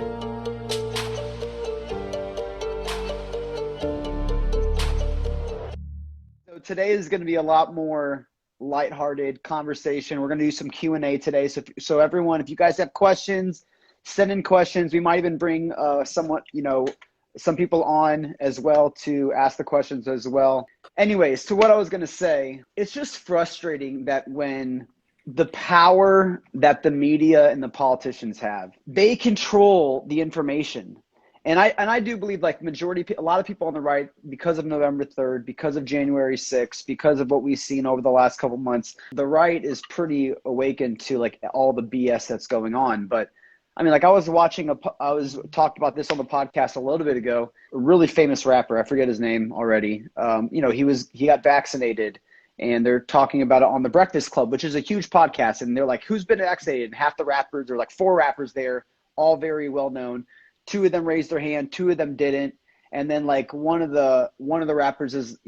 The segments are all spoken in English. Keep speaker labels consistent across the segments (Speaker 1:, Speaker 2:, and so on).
Speaker 1: So today is going to be a lot more lighthearted conversation. We're going to do some Q&A today. So everyone, if you guys have questions, send in questions. We might even bring some people on as well to ask the questions as well. Anyways, to what I was going to say, it's just frustrating that when the power that the media and the politicians have, they control the information. And I do believe like a lot of people on the right, because of November 3rd, because of January 6th, because of what we've seen over the last couple months, the right is pretty awakened to like all the BS that's going on. But I mean, like I was talked about this on the podcast a little bit ago, a really famous rapper. I forget his name already. He got vaccinated and they're talking about it on the Breakfast Club, which is a huge podcast. And they're like, who's been vaccinated? And half the rappers, there are like 4 rappers there, all very well known. 2 of them raised their hand, 2 of them didn't. And then like one of the rappers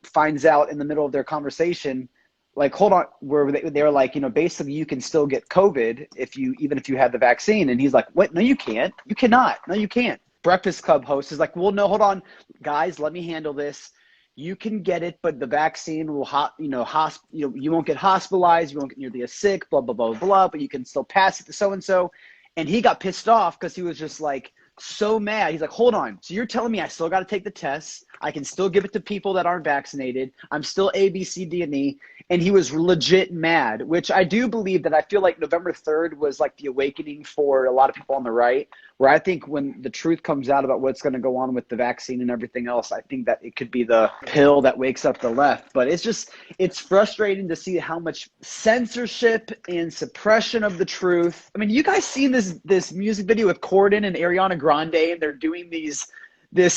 Speaker 1: finds out in the middle of their conversation, like, hold on, where they were like, basically you can still get COVID even if you had the vaccine. And he's like, what? No, you can't. You cannot. No, you can't. Breakfast Club host is like, well, no, hold on, guys, let me handle this. You can get it, but the vaccine will, you won't get hospitalized. You won't get nearly as sick, blah, blah, blah, blah, but you can still pass it to so-and-so. And he got pissed off because he was just like so mad. He's like, hold on. So you're telling me I still got to take the tests. I can still give it to people that aren't vaccinated. I'm still A, B, C, D, and E. And he was legit mad, which I do believe that I feel like November 3rd was like the awakening for a lot of people on the right, where I think when the truth comes out about what's going to go on with the vaccine and everything else, I think that it could be the pill that wakes up the left. But it's frustrating to see how much censorship and suppression of the truth. I mean, you guys seen this music video with Corden and Ariana Grande, and they're doing this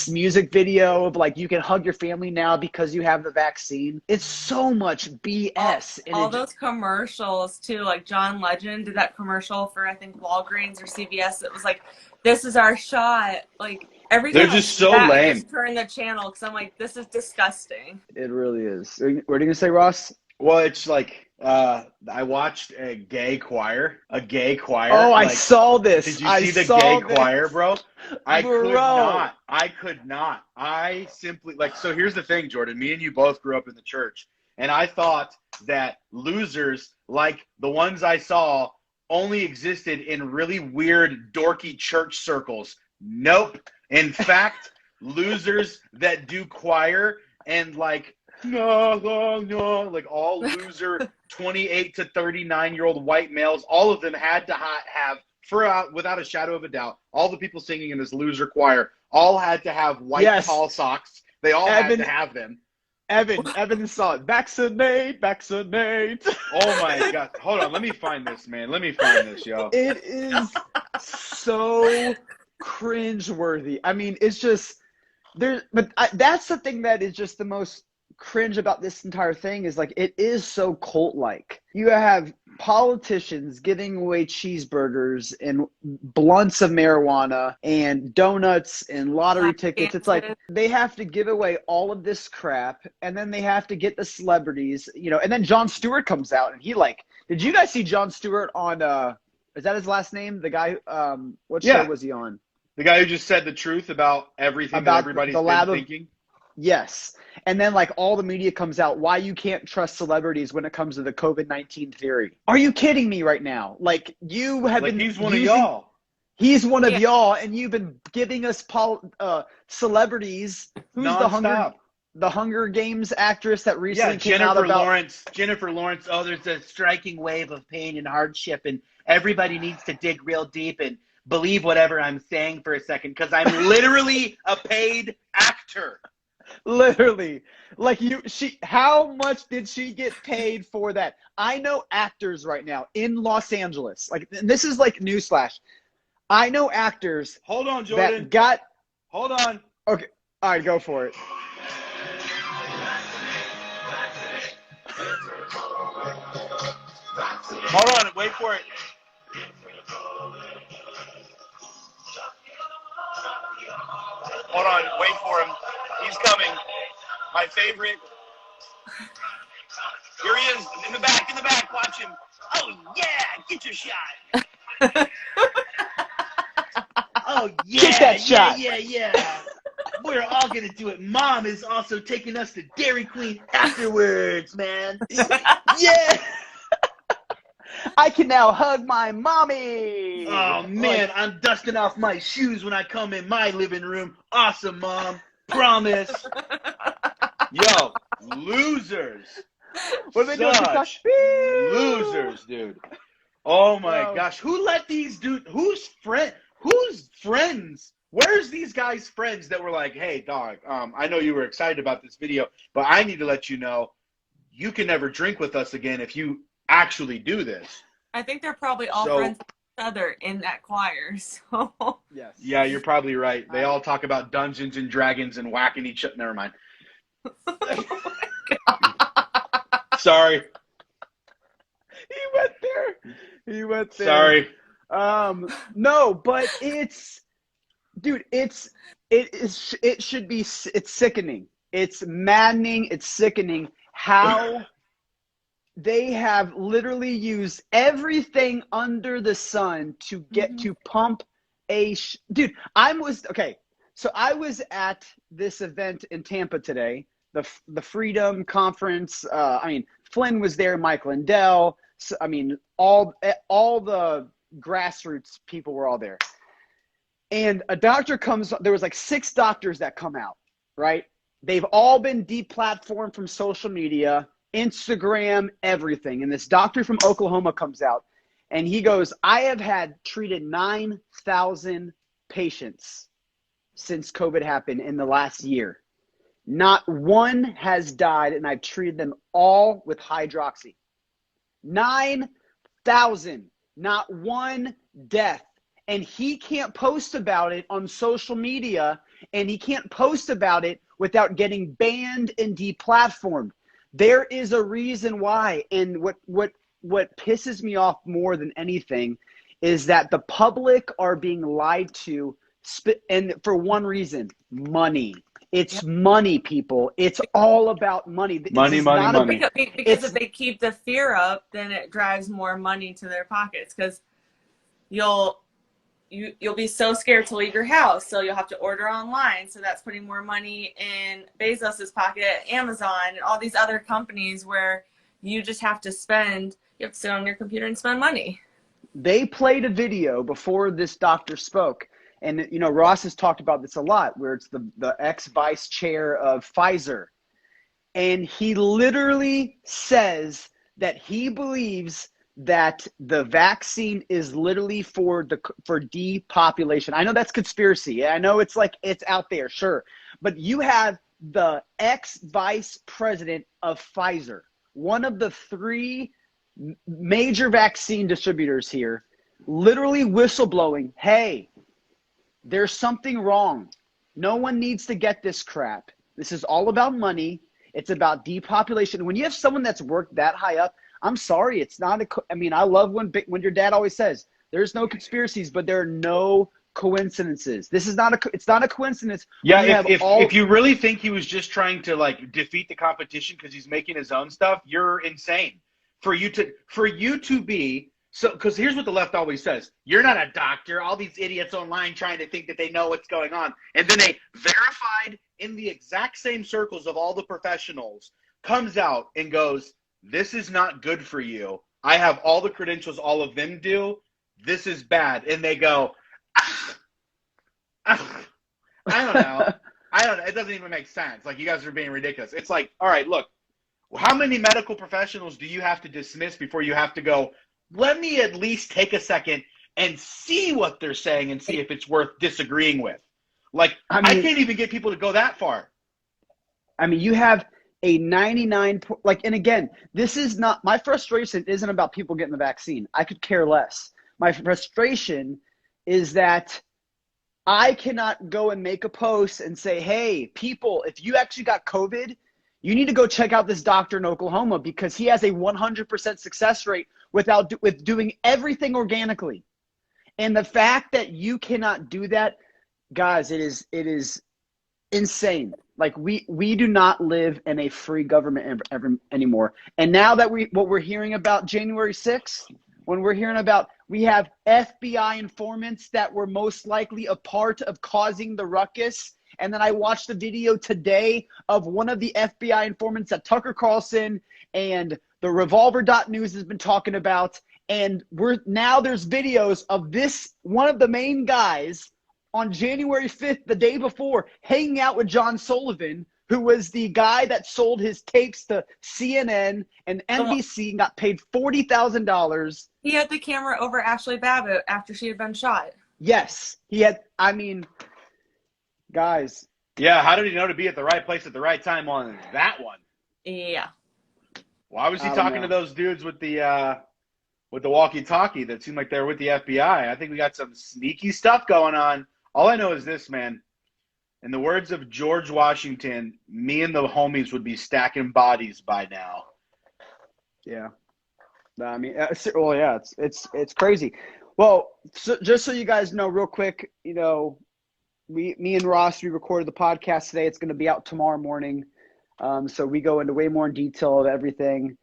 Speaker 1: music video of like, you can hug your family now because you have the vaccine. It's so much BS.
Speaker 2: All those commercials too, like John Legend did that commercial for I think Walgreens or CVS. It was like, this is our shot. Like every time
Speaker 3: they're just so lame.
Speaker 2: I just turn the channel because I'm like, this is disgusting.
Speaker 1: It really is. What are you gonna say, Ross?
Speaker 3: Well, it's like I watched a gay choir. Oh,
Speaker 1: I saw this.
Speaker 3: Did you see the gay choir, bro? I could not. I simply so here's the thing, Jordan. Me and you both grew up in the church, and I thought that losers like the ones I saw only existed in really weird, dorky church circles. Nope. In fact, losers that do choir and like all loser 28 to 39-year-old white males, all of them had to have, without a shadow of a doubt, all the people singing in this loser choir all had to have white tall socks. They all had to have them.
Speaker 1: Evan saw it. Vaccinate.
Speaker 3: Oh my God. Hold on. Let me find this, man. Let me find this, yo.
Speaker 1: It is so cringeworthy. I mean, it's just that's the thing that is just the most cringe about this entire thing is like, it is so cult-like. You have politicians giving away cheeseburgers and blunts of marijuana and donuts and lottery tickets. It's like they have to give away all of this crap, and then they have to get the celebrities, and then Jon Stewart comes out and he did you guys see Jon Stewart on is that his last name? The guy what show was he on?
Speaker 3: The guy who just said the truth about everything that everybody's been thinking.
Speaker 1: Yes. And then all the media comes out why you can't trust celebrities when it comes to the COVID-19 theory. Are you kidding me right now? Like, you have been
Speaker 3: he's one of y'all.
Speaker 1: He's one of y'all, and you've been giving us celebrities. Who's the Hunger Games actress that recently came out about
Speaker 3: Jennifer Lawrence. Oh, there's a striking wave of pain and hardship, and everybody needs to dig real deep and believe whatever I'm saying for a second, because I'm literally a paid actor.
Speaker 1: Literally. How much did she get paid for that? I know actors right now in Los Angeles. And this is newsflash. I know actors.
Speaker 3: Hold on, Jordan. Hold on.
Speaker 1: Okay. All right, go for it.
Speaker 3: Hold on, wait for it. Hold on, wait for him. He's coming. My favorite. Here he is, in the back, watch him. Oh yeah, get your shot. Oh, yeah,
Speaker 1: Kick that shot.
Speaker 3: yeah. We're all going to do it. Mom is also taking us to Dairy Queen afterwards, man. Yeah.
Speaker 1: I can now hug my mommy.
Speaker 3: Oh, man, I'm dusting off my shoes when I come in my living room. Awesome, Mom. Promise. Yo, losers.
Speaker 1: What are they doing?
Speaker 3: Such losers, dude. Oh, my gosh. Who let these dudes, who's friends? Where's these guys' friends that were like, hey, dog, I know you were excited about this video, but I need to let you know you can never drink with us again if you actually do this.
Speaker 2: I think they're probably all friends with each other in that choir. So
Speaker 1: Yes.
Speaker 3: Yeah, you're probably right. They all talk about Dungeons and Dragons and whacking each other. Never mind. Sorry.
Speaker 1: He went there.
Speaker 3: Sorry.
Speaker 1: No, but it's, dude, it's sickening. It's maddening. It's sickening how they have literally used everything under the sun to get to pump dude. So I was at this event in Tampa today, the Freedom Conference. Flynn was there, Mike Lindell. So, all the grassroots people were all there. And a doctor comes, there was like 6 doctors that come out, right? They've all been deplatformed from social media, Instagram, everything. And this doctor from Oklahoma comes out and he goes, I have treated 9,000 patients since COVID happened in the last year. Not one has died, and I've treated them all with hydroxy. 9,000, not one death. And he can't post about it on social media, and he can't post about it without getting banned and deplatformed. There is a reason why. And what pisses me off more than anything is that the public are being lied to, and for one reason, money. It's money, people. It's all about money.
Speaker 3: Money.
Speaker 2: Because if they keep the fear up, then it drives more money to their pockets, because you'll be so scared to leave your house, so you'll have to order online. So that's putting more money in Bezos's pocket, Amazon, and all these other companies where you just have to spend. You have to sit on your computer and spend money.
Speaker 1: They played a video before this doctor spoke. And, Ross has talked about this a lot, where it's the ex-vice chair of Pfizer. And he literally says that he believes that the vaccine is literally for depopulation. I know that's conspiracy. I know it's out there, sure. But you have the ex-vice president of Pfizer, one of the 3 major vaccine distributors here, literally whistleblowing, hey, there's something wrong. No one needs to get this crap. This is all about money. It's about depopulation. When you have someone that's worked that high up, I'm sorry, it's not I love when your dad always says, there's no conspiracies, but there are no coincidences. This is it's not a coincidence.
Speaker 3: Yeah, if you really think he was just trying to defeat the competition because he's making his own stuff, you're insane. For you to be so, because here's what the left always says: you're not a doctor. All these idiots online trying to think that they know what's going on, and then a verified in the exact same circles of all the professionals comes out and goes, "This is not good for you. I have all the credentials all of them do. This is bad," and they go, I don't know. It doesn't even make sense. You guys are being ridiculous. It's all right, look, how many medical professionals do you have to dismiss before you have to go, let me at least take a second and see what they're saying and see if it's worth disagreeing with? I can't even get people to go that far.
Speaker 1: You have a 99, and again, this is not, my frustration isn't about people getting the vaccine. I could care less. My frustration is that I cannot go and make a post and say, hey, people, if you actually got COVID, you need to go check out this doctor in Oklahoma because he has a 100% success rate with doing everything organically. And the fact that you cannot do that, guys, it is insane. We do not live in a free government anymore. And now that what we're hearing about January 6th, when we're hearing about We have FBI informants that were most likely a part of causing the ruckus. And then I watched a video today of one of the FBI informants that Tucker Carlson and the Revolver.News has been talking about. And there's videos of this, one of the main guys on January 5th, the day before, hanging out with John Sullivan, who was the guy that sold his tapes to CNN and NBC and got paid $40,000.
Speaker 2: He had the camera over Ashley Babbitt after she had been shot.
Speaker 1: Yes, he had. I mean, guys.
Speaker 3: Yeah, how did he know to be at the right place at the right time on that one?
Speaker 2: Yeah.
Speaker 3: Why was he talking to those dudes with the walkie-talkie that seemed like they were with the FBI? I think we got some sneaky stuff going on. All I know is this, man. In the words of George Washington, me and the homies would be stacking bodies by now.
Speaker 1: Yeah. I mean, well, yeah, it's crazy. Well, just so you guys know real quick, you know, me and Ross, we recorded the podcast today. It's going to be out tomorrow morning. So we go into way more in detail of everything.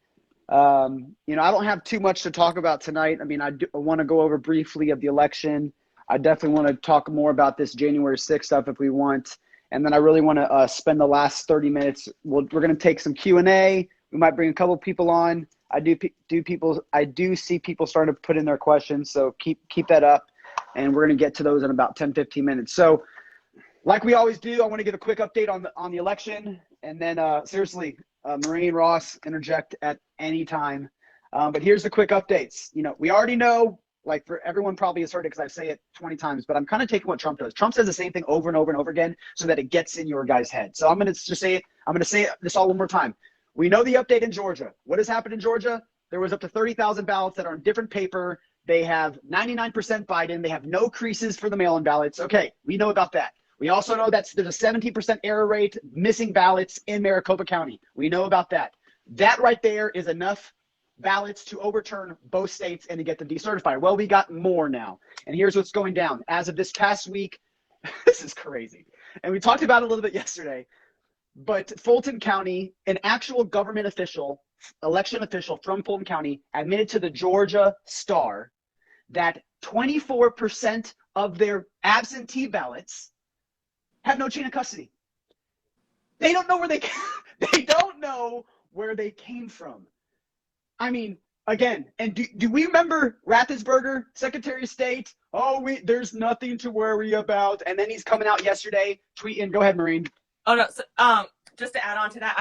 Speaker 1: You know, I don't have too much to talk about tonight. I mean, I want to go over briefly of the election. I definitely want to talk more about this January 6th stuff if we want. And then I really want to spend the last 30 minutes. We're going to take some Q&A. We might bring a couple people on. I do see people starting to put in their questions. So keep that up. And we're going to get to those in about 10, 15 minutes. So like we always do, I want to give a quick update on the election. And then seriously, Marie and Ross, interject at any time. But here's the quick updates. You know, we already know, like, for everyone probably has heard it because I say it 20 times, but I'm kind of taking what Trump does. Trump says the same thing over and over and over again so that it gets in your guy's head. So I'm going to just say it. I'm going to say this all one more time. We know the update in Georgia. What has happened in Georgia? There was up to 30,000 ballots that are on different paper. They have 99% Biden. They have no creases for the mail-in ballots. Okay, we know about that. We also know that there's a 17% error rate, missing ballots in Maricopa County. We know about that. That right there is enough ballots to overturn both states and to get them decertified. Well, we got more now. And here's what's going down. As of this past week, this is crazy. And we talked about it a little bit yesterday, but Fulton County, an actual government official, election official from Fulton County, admitted to the Georgia Star that 24% of their absentee ballots have no chain of custody. They don't know where they don't know where they came from. I mean, again, and do we remember Rathensperger, Secretary of State? Oh, there's nothing to worry about. And then he's coming out yesterday tweeting. Go ahead, Marine.
Speaker 2: Oh no. So, just to add on to that,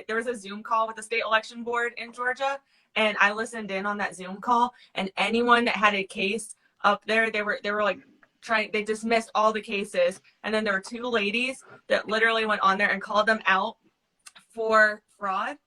Speaker 2: there was a Zoom call with the state election board in Georgia, and I listened in on that Zoom call. And anyone that had a case up there, they were like they dismissed all the cases. And then there were two ladies that literally went on there and called them out for fraud.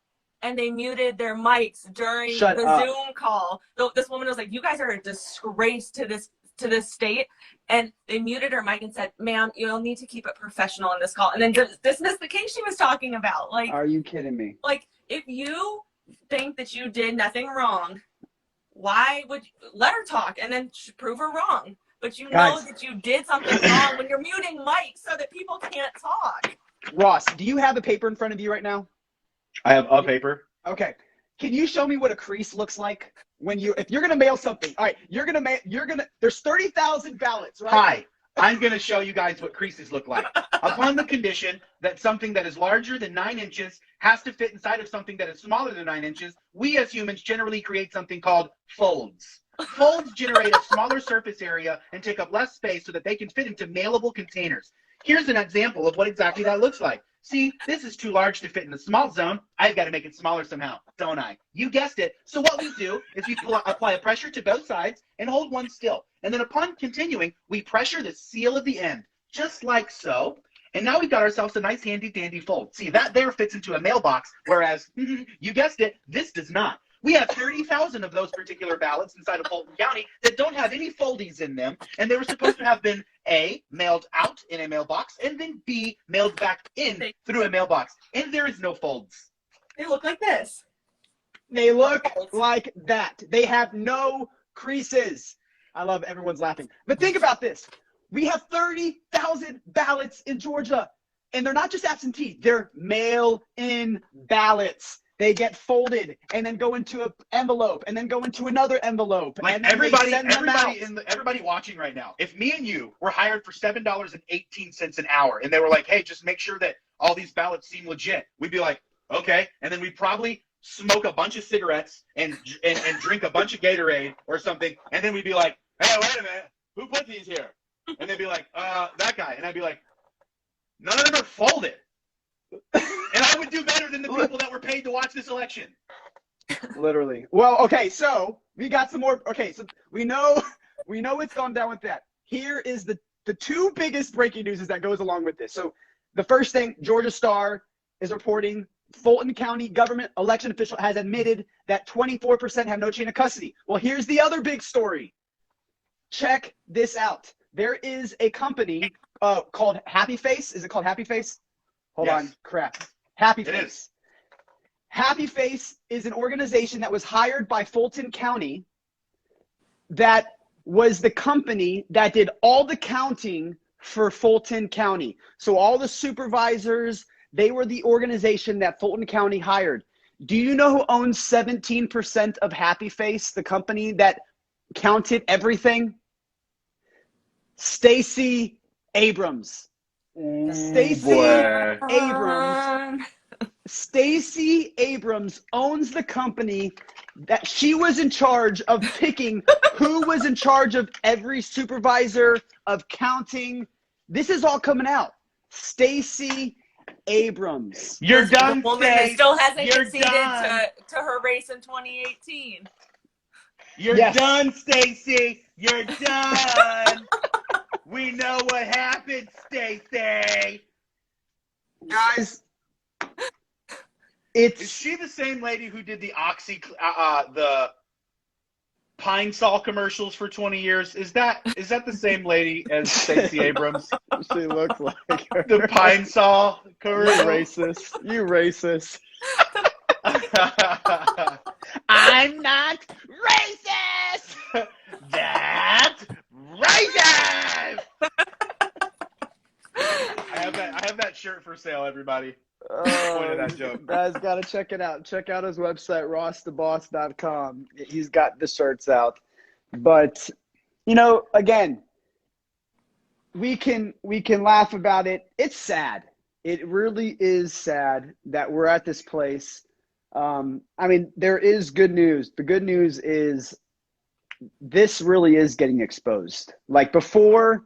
Speaker 2: And they muted their mics during the Zoom call. So this woman was like, "You guys are a disgrace to this state." And they muted her mic and said, "Ma'am, you'll need to keep it professional in this call." And then dismissed the case she was talking about. Like,
Speaker 1: are you kidding me?
Speaker 2: Like, if you think that you did nothing wrong, why would you let her talk and then prove her wrong? But you know that you did something wrong when you're muting mics so that people can't talk.
Speaker 1: Ross, do you have a paper in front of you right now?
Speaker 3: I have a paper.
Speaker 1: Okay. Can you show me what a crease looks like if you're going to mail something? All right, there's 30,000 ballots, right?
Speaker 3: Hi, I'm going to show you guys what creases look like. Upon the condition that something that is larger than 9 inches has to fit inside of something that is smaller than 9 inches, we as humans generally create something called folds. Folds generate a smaller surface area and take up less space so that they can fit into mailable containers. Here's an example of what exactly that looks like. See, this is too large to fit in the small zone. I've got to make it smaller somehow, don't I? You guessed it. So what we do is we apply a pressure to both sides and hold one still. And then upon continuing, we pressure the seal of the end, just like so. And now we've got ourselves a nice handy dandy fold. See, that there fits into a mailbox, whereas, you guessed it, this does not. We have 30,000 of those particular ballots inside of Fulton County that don't have any foldies in them, and they were supposed to have been A, mailed out in a mailbox, and then B, mailed back in through a mailbox. And there is no folds.
Speaker 2: They look like this.
Speaker 1: They look like that. They have no creases. I love everyone's laughing. But think about this. We have 30,000 ballots in Georgia, and they're not just absentee. They're mail-in ballots. They get folded and then go into an envelope and then go into another envelope.
Speaker 3: Like
Speaker 1: and
Speaker 3: everybody watching right now, if me and you were hired for $7.18 an hour and they were like, hey, just make sure that all these ballots seem legit, we'd be like, okay. And then we'd probably smoke a bunch of cigarettes and drink a bunch of Gatorade or something. And then we'd be like, hey, wait a minute, who put these here? And they'd be like, that guy. And I'd be like, none of them are folded. And I would do better than the people that were paid to watch this election.
Speaker 1: Literally. Well, okay, so we got some more. Okay, so we know what's gone down with that. Here is the two biggest breaking news that goes along with this. So the first thing, Georgia Star is reporting Fulton County government election official has admitted that 24% have no chain of custody. Well, here's the other big story. Check this out. There is a company called Happy Face. Is it called Happy Face? Hold on. Crap. Happy Face.
Speaker 3: It is.
Speaker 1: Happy Face is an organization that was hired by Fulton County that was the company that did all the counting for Fulton County. So all the supervisors, they were the organization that Fulton County hired. Do you know who owns 17% of Happy Face, the company that counted everything? Stacey Abrams. Stacey Abrams owns the company that she was in charge of picking who was in charge of every supervisor of counting. This is all coming out. Stacey Abrams.
Speaker 3: You're done,
Speaker 2: the woman that still hasn't conceded
Speaker 3: done.
Speaker 2: to her race in 2018.
Speaker 3: You're done, Stacey. You're done. We know what happened, Stacey.
Speaker 1: Guys,
Speaker 3: is she the same lady who did the the Pine Sol commercials for 20 years? Is that the same lady as Stacey Abrams?
Speaker 1: She looks like her.
Speaker 3: The Pine Sol commercial.
Speaker 1: You racist. I'm not racist.
Speaker 3: That's racist. I have that shirt for sale, everybody. Point of that joke.
Speaker 1: Guys, gotta check it out. Check out his website, rosstheboss.com. He's got the shirts out. But again, we can laugh about it. It's sad. It really is sad that we're at this place. There is good news. The good news is this really is getting exposed. Like before,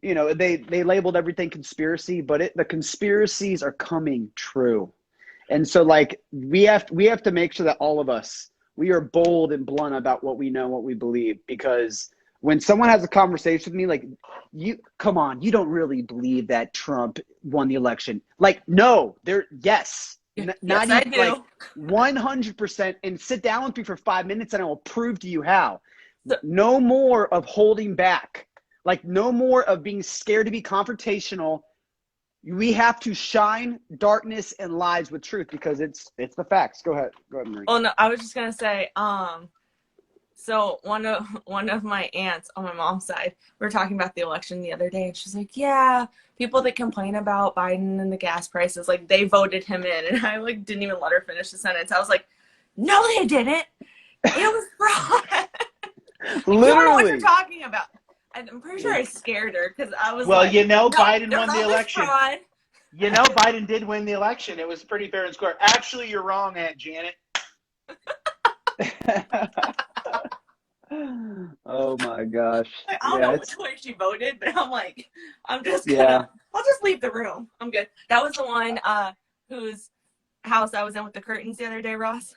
Speaker 1: they labeled everything conspiracy, but the conspiracies are coming true. And so we have to make sure that all of us, we are bold and blunt about what we know, what we believe, because when someone has a conversation with me, like, you don't really believe that Trump won the election. Like, no,
Speaker 2: Yes, I do.
Speaker 1: 100%, and sit down with me for 5 minutes and I will prove to you how. No more of holding back. Like, no more of being scared to be confrontational. We have to shine darkness and lies with truth because it's the facts. Go ahead, Marie.
Speaker 2: Oh no, I was just gonna say, so one of my aunts on my mom's side, we were talking about the election the other day, and she's like, yeah, people that complain about Biden and the gas prices, like, they voted him in. And I didn't even let her finish the sentence. I was like, no, they didn't. It was fraud.
Speaker 1: Literally.
Speaker 2: You don't know what you're talking about. I'm pretty sure I scared her because I was
Speaker 3: Biden won the election.
Speaker 2: Fraud.
Speaker 3: Biden did win the election. It was pretty fair and square. Actually, you're wrong, Aunt Janet.
Speaker 1: Oh my gosh.
Speaker 2: I don't know which way she voted, but I'll just leave the room. I'm good. That was the one whose house I was in with the curtains the other day, Ross,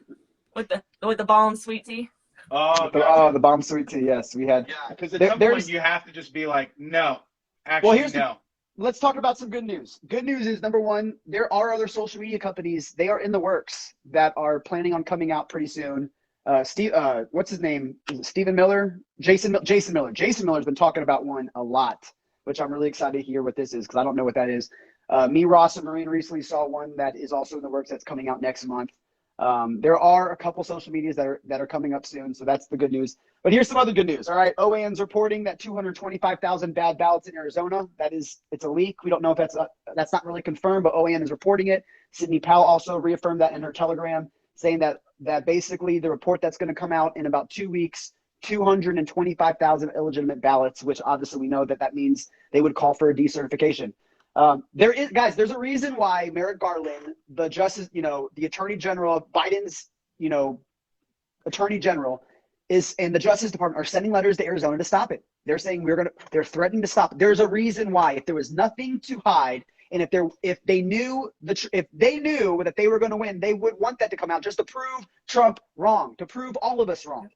Speaker 2: with the bomb sweet tea.
Speaker 1: The bomb sweet tea. Yes, we had.
Speaker 3: Yeah, because at some point you have to just be like, no, actually, no.
Speaker 1: Let's talk about some good news. Good news is, number one, there are other social media companies. They are in the works that are planning on coming out pretty soon. What's his name? Stephen Miller? Jason Miller. Jason Miller's been talking about one a lot, which I'm really excited to hear what this is because I don't know what that is. Me, Ross, and Marine recently saw one that is also in the works that's coming out next month. There are a couple social medias that are coming up soon, so that's the good news. But here's some other good news. All right, OAN's reporting that 225,000 bad ballots in Arizona. It's a leak. We don't know if that's not really confirmed, but OAN is reporting it. Sidney Powell also reaffirmed that in her telegram. saying that basically the report that's going to come out in about 2 weeks, 225,000 illegitimate ballots, which obviously we know that means they would call for a decertification. There's a reason why Merrick Garland, the Justice, the Attorney General, Biden's, Attorney General and the Justice Department are sending letters to Arizona to stop it. They're saying they're threatening to stop it. There's a reason why. If there was nothing to hide, and if they knew that they were going to win, they would want that to come out just to prove Trump wrong, to prove all of us wrong.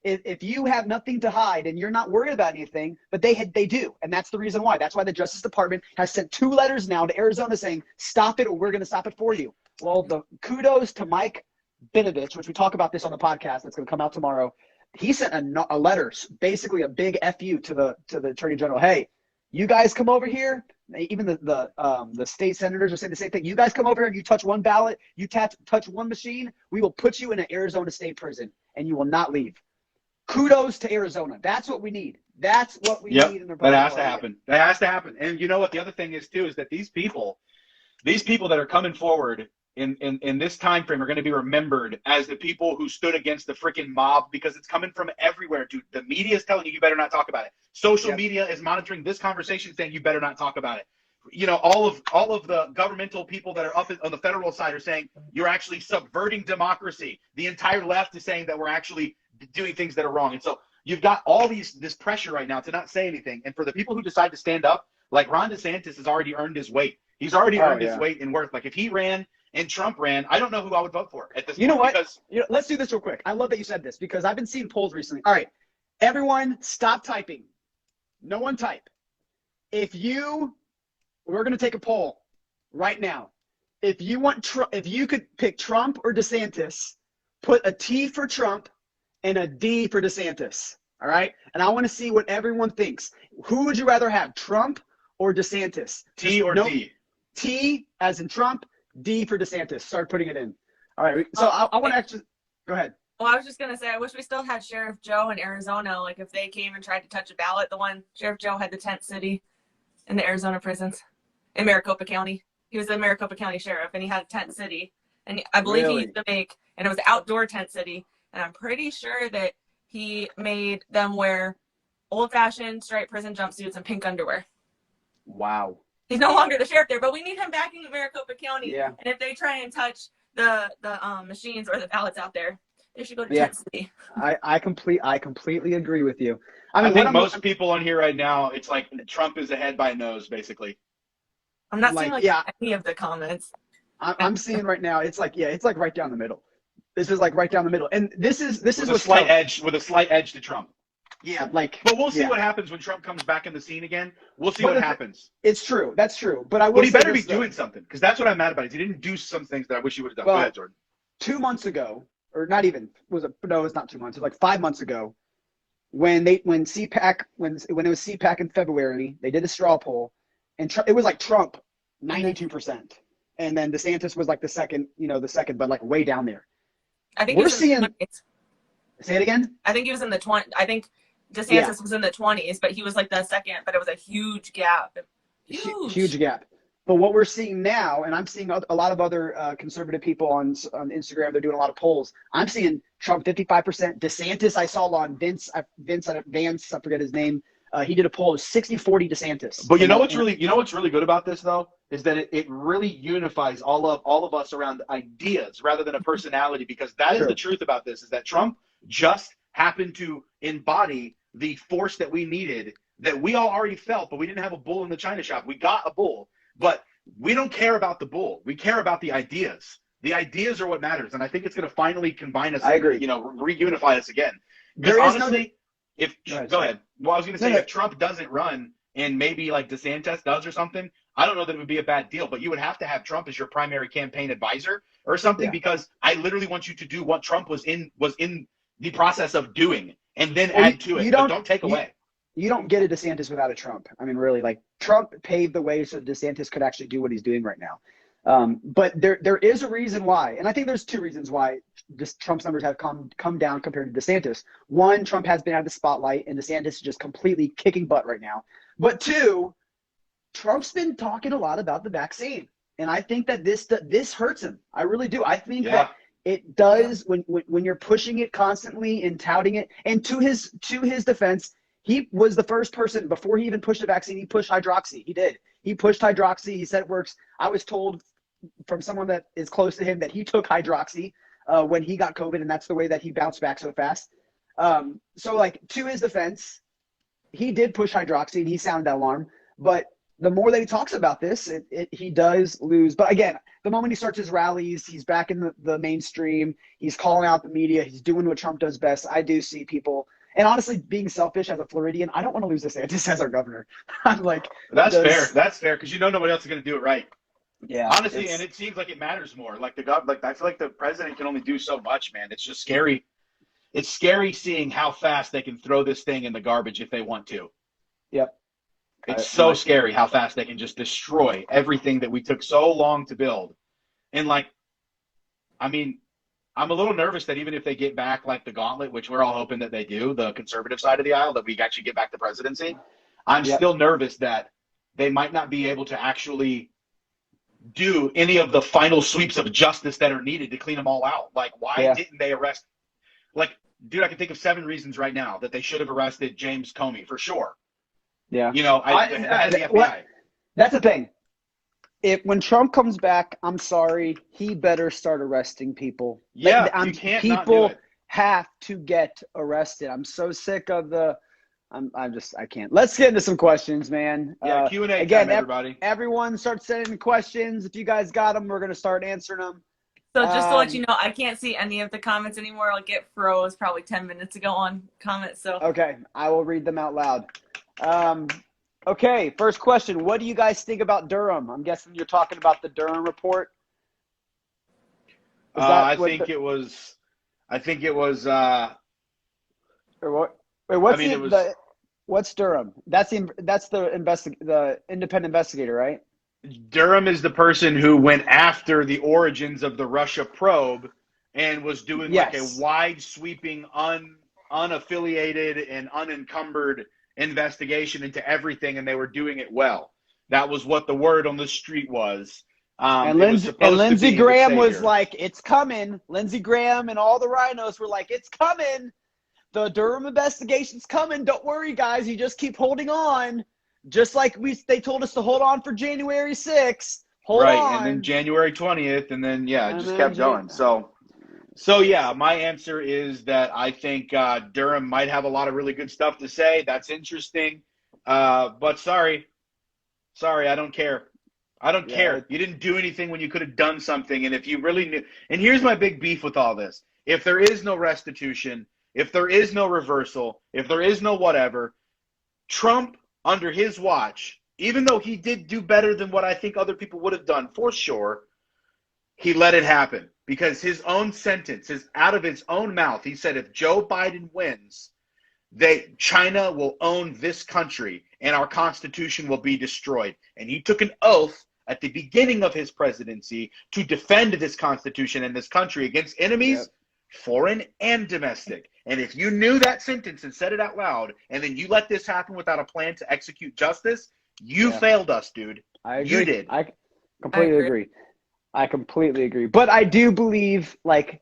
Speaker 1: If you have nothing to hide and you're not worried about anything, but they do, and that's the reason why. That's why the Justice Department has sent 2 letters now to Arizona saying, stop it or we're going to stop it for you. Well, the kudos to Mike Benovich, which we talk about this on the podcast that's going to come out tomorrow. He sent a letter, basically a big FU to the Attorney General. Hey, you guys come over here. Even the state senators are saying the same thing. You guys come over here and you touch one ballot, you touch one machine, we will put you in an Arizona state prison and you will not leave. Kudos to Arizona. That's what we need. That's what we need in the
Speaker 3: That has to happen. That has to happen. And you know what? The other thing is too is that these people that are coming forward in this time frame are going to be remembered as the people who stood against the freaking mob, because it's coming from everywhere, dude. The media is telling you better not talk about it. Social media is monitoring this conversation, saying you better not talk about it. All of the governmental people that are up on the federal side are saying you're actually subverting democracy. The entire left is saying that we're actually doing things that are wrong. And so you've got all this pressure right now to not say anything. And for the people who decide to stand up, like Ron DeSantis has already earned his weight. He's already earned his weight in worth. Like if he ran and Trump ran, I don't know who I would vote for at this point.
Speaker 1: You know what? Let's do this real quick. I love that you said this because I've been seeing polls recently. All right, everyone stop typing. No one type. We're going to take a poll right now. If you could pick Trump or DeSantis, put a T for Trump and a D for DeSantis. All right? And I want to see what everyone thinks. Who would you rather have, Trump or DeSantis?
Speaker 3: T or D?
Speaker 1: T as in Trump, D for DeSantis. Start putting it in. All right. So I want to actually go ahead.
Speaker 2: Well, I was just going to say, I wish we still had Sheriff Joe in Arizona. Like if they came and tried to touch a ballot, Sheriff Joe had the tent city in the Arizona prisons in Maricopa County. He was the Maricopa County Sheriff and he had a tent city. And I believe he used to and it was an outdoor tent city. And I'm pretty sure that he made them wear old-fashioned striped prison jumpsuits and pink underwear.
Speaker 1: Wow.
Speaker 2: He's no longer the sheriff there, but we need him back in Maricopa County.
Speaker 1: Yeah.
Speaker 2: And if they try and touch the machines or the ballots out there, they should go to Tent City.
Speaker 1: I completely agree with you.
Speaker 3: I think most people on here right now, it's like Trump is ahead by a nose, basically.
Speaker 2: I'm not seeing any of the comments.
Speaker 1: I'm seeing right now, it's like right down the middle. This is like right down the middle, and this is
Speaker 3: with a slight edge to Trump.
Speaker 1: Yeah,
Speaker 3: but we'll see what happens when Trump comes back in the scene again. We'll see what happens.
Speaker 1: It's true, that's true. But
Speaker 3: he better be doing something, because that's what I'm mad about. He didn't do some things that I wish he would have done.
Speaker 1: Well,
Speaker 3: go ahead, Jordan.
Speaker 1: 2 months ago, or not even it's not 2 months. It was like 5 months ago, when it was CPAC in February, they did a straw poll, and it was like Trump 92%, and then DeSantis was like the second, but like way down there.
Speaker 2: I think
Speaker 1: we're seeing. Say it again.
Speaker 2: I think he was in the 20s. I think DeSantis was in the 20s, but he was like the second. But it was a huge gap.
Speaker 1: Huge gap. But what we're seeing now, and I'm seeing a lot of other conservative people on Instagram. They're doing a lot of polls. I'm seeing Trump 55%. DeSantis, I saw on Vance. I forget his name. He did a poll of 60-40 DeSantis.
Speaker 3: But you know what's really good about this though is that it really unifies all of us around ideas rather than a personality, because that is the truth about this, is that Trump just happened to embody the force that we needed, that we all already felt, but we didn't have a bull in the china shop. We got a bull, but we don't care about the bull. We care about the ideas. The ideas are what matters, and I think it's going to finally combine us. I agree. Reunify us again. Because honestly, go ahead. Well, I was going to say, if Trump doesn't run and maybe like DeSantis does or something, I don't know that it would be a bad deal, but you would have to have Trump as your primary campaign advisor or something, because I literally want you to do what Trump was in the process of doing and then add to it. But don't take away.
Speaker 1: You don't get a DeSantis without a Trump. I mean, really, like Trump paved the way so DeSantis could actually do what he's doing right now. But there is a reason why, and I think there's 2 reasons why Trump's numbers have come down compared to DeSantis. One, Trump has been out of the spotlight, and DeSantis is just completely kicking butt right now. But 2, Trump's been talking a lot about the vaccine, and I think that this hurts him. I really do. I think that it does when you're pushing it constantly and touting it. And to his defense, he was the first person before he even pushed the vaccine. He pushed hydroxy. He did. He pushed hydroxy. He said it works. I was told from someone that is close to him that he took hydroxy when he got COVID, and that's the way that he bounced back so fast. So, like, to his defense, he did push hydroxy and he sounded that alarm. But the more that he talks about this, he does lose. But again, the moment he starts his rallies, he's back in the mainstream. He's calling out the media. He's doing what Trump does best. I do see people. And honestly, being selfish as a Floridian, I don't want to lose DeSantis as our governor. I'm like,
Speaker 3: that's fair. That's fair because nobody else is going to do it right.
Speaker 1: Yeah,
Speaker 3: honestly, and it seems like it matters more. Like I feel like the president can only do so much, man. It's just scary. It's scary seeing how fast they can throw this thing in the garbage if they want to.
Speaker 1: Yep.
Speaker 3: It's so scary how fast they can just destroy everything that we took so long to build. And like, I mean, I'm a little nervous that even if they get back like the gauntlet, which we're all hoping that they do, the conservative side of the aisle, that we actually get back the presidency, I'm still nervous that they might not be able to actually do any of the final sweeps of justice that are needed to clean them all out. Like, why didn't they arrest? Like, dude, I can think of 7 reasons right now that they should have arrested James Comey for sure.
Speaker 1: Yeah.
Speaker 3: You know, the FBI.
Speaker 1: That's the thing. When Trump comes back, I'm sorry, he better start arresting people.
Speaker 3: Yeah, you can't not do it.
Speaker 1: Have to get arrested. I'm so sick of I can't. Let's get into some questions, man.
Speaker 3: Yeah, Q&A
Speaker 1: again,
Speaker 3: time, everybody.
Speaker 1: Everyone start sending questions. If you guys got them, we're going to start answering them.
Speaker 2: So just to let you know, I can't see any of the comments anymore. Like, it froze probably 10 minutes ago on comments. So
Speaker 1: okay, I will read them out loud. Okay, first question. What do you guys think about Durham? I'm guessing you're talking about the Durham report.
Speaker 3: I think it was.
Speaker 1: Or what? Wait, what's Durham? That's the independent investigator, right?
Speaker 3: Durham is the person who went after the origins of the Russia probe and was doing like a wide sweeping, unaffiliated and unencumbered investigation into everything, and they were doing it well. That was what the word on the street was.
Speaker 1: And Lindsey Graham was like, it's coming. Lindsey Graham and all the rhinos were like, it's coming. The Durham investigation's coming. Don't worry, guys. You just keep holding on. Just like they told us to hold on for January 6th. Hold on.
Speaker 3: And then January 20th, and then, it just kept going. So, yeah, my answer is that I think Durham might have a lot of really good stuff to say. That's interesting. But sorry, I don't care. I don't care. You didn't do anything when you could have done something. And if you really knew – and here's my big beef with all this. If there is no restitution, if there is no reversal, if there is no whatever, Trump, under his watch, even though he did do better than what I think other people would have done, for sure, he let it happen. Because his own sentence is out of his own mouth. He said if Joe Biden wins, China will own this country and our Constitution will be destroyed. And he took an oath at the beginning of his presidency to defend this Constitution and this country against enemies, foreign and domestic. And if you knew that sentence and said it out loud, and then you let this happen without a plan to execute justice, you failed us, dude.
Speaker 1: I agree.
Speaker 3: You did.
Speaker 1: I completely agree. I completely agree. But I do believe, that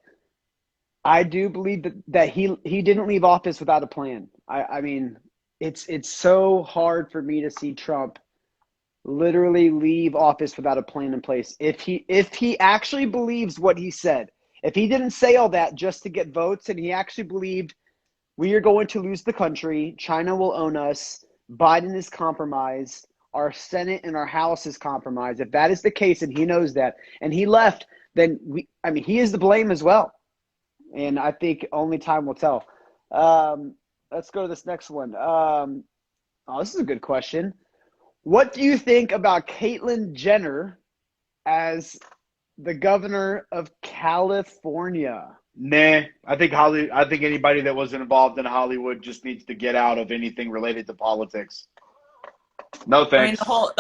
Speaker 1: he didn't leave office without a plan. I mean, it's so hard for me to see Trump literally leave office without a plan in place. If he actually believes what he said, if he didn't say all that just to get votes, and he actually believed we are going to lose the country, China will own us, Biden is compromised, our Senate and our House is compromised. If that is the case, and he knows that, and he left, then he is to blame as well. And I think only time will tell. Let's go to this next one. This is a good question. What do you think about Caitlyn Jenner as the governor of California?
Speaker 3: Nah, I think anybody that wasn't involved in Hollywood just needs to get out of anything related to politics. No thanks.
Speaker 2: I mean,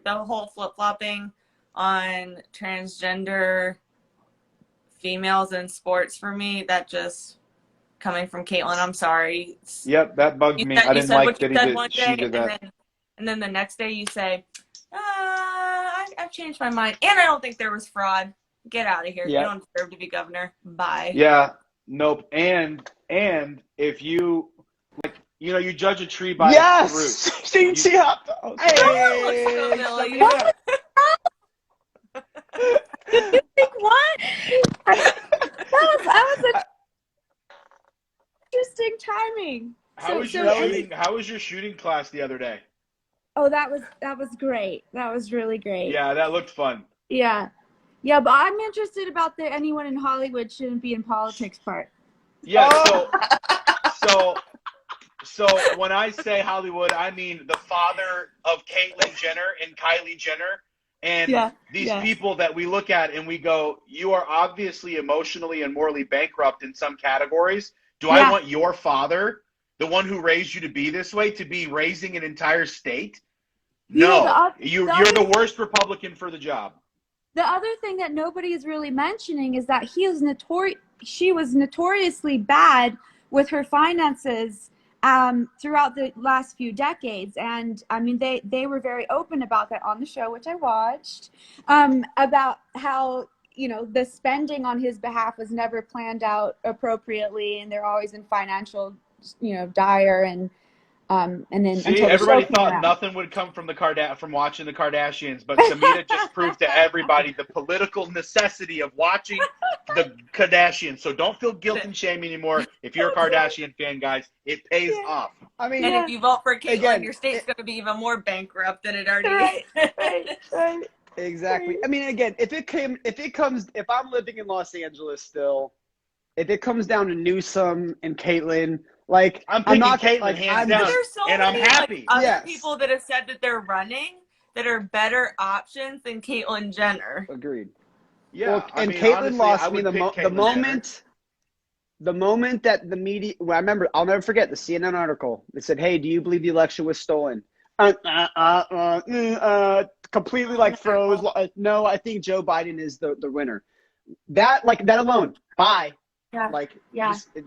Speaker 2: the whole flip-flopping on transgender females in sports, for me, that just coming from Caitlyn, I'm sorry.
Speaker 3: Yep, that bugged me. I didn't like that she did that.
Speaker 2: And then the next day you say, I've changed my mind. And I don't think there was fraud. Get out of here.
Speaker 1: Yeah.
Speaker 2: You don't deserve to be governor. Bye.
Speaker 3: Yeah. Nope. And if you you judge a tree by its fruit.
Speaker 1: CNC hot dogs.
Speaker 2: Hey,
Speaker 3: Hey, what?
Speaker 4: Did you think what? That was interesting timing.
Speaker 3: How was your shooting class the other day?
Speaker 4: Oh, that was great. That was really great.
Speaker 3: Yeah, that looked fun.
Speaker 4: Yeah, but I'm interested about the anyone in Hollywood shouldn't be in politics part.
Speaker 3: Yeah. So when I say Hollywood, I mean the father of Caitlyn Jenner and Kylie Jenner, and these people that we look at and we go, you are obviously emotionally and morally bankrupt in some categories. Do I want your father, the one who raised you to be this way, to be raising an entire state? No, you're the worst Republican for the job.
Speaker 4: The other thing that nobody is really mentioning is that she was notoriously bad with her finances throughout the last few decades. And I mean, they were very open about that on the show, which I watched, about how, the spending on his behalf was never planned out appropriately. And they're always in financial, dire and then
Speaker 3: see, everybody thought nothing would come from from watching the Kardashians, but Samita just proved to everybody the political necessity of watching the Kardashians. So don't feel guilt and shame anymore. If you're a Kardashian fan, guys, it pays off.
Speaker 1: I mean,
Speaker 2: and if you vote for Caitlyn, your state's going to be even more bankrupt than it already is.
Speaker 4: Right.
Speaker 1: Exactly. I mean, again, if I'm living in Los Angeles still, if it comes down to Newsom and Caitlyn, like
Speaker 3: I'm picking
Speaker 1: not
Speaker 3: Caitlyn hands down,
Speaker 2: There's so
Speaker 3: and
Speaker 2: many,
Speaker 3: I'm happy.
Speaker 2: Other people that have said that they're running that are better options than Caitlyn Jenner.
Speaker 1: Agreed.
Speaker 3: Yeah,
Speaker 1: well, and
Speaker 3: Caitlyn
Speaker 1: honestly, lost.
Speaker 3: I
Speaker 1: I mean, the moment that the media. Well, I remember. I'll never forget the CNN article. It said, "Hey, do you believe the election was stolen?" Completely froze. No, I think Joe Biden is the winner. That alone. Bye.
Speaker 4: Yeah.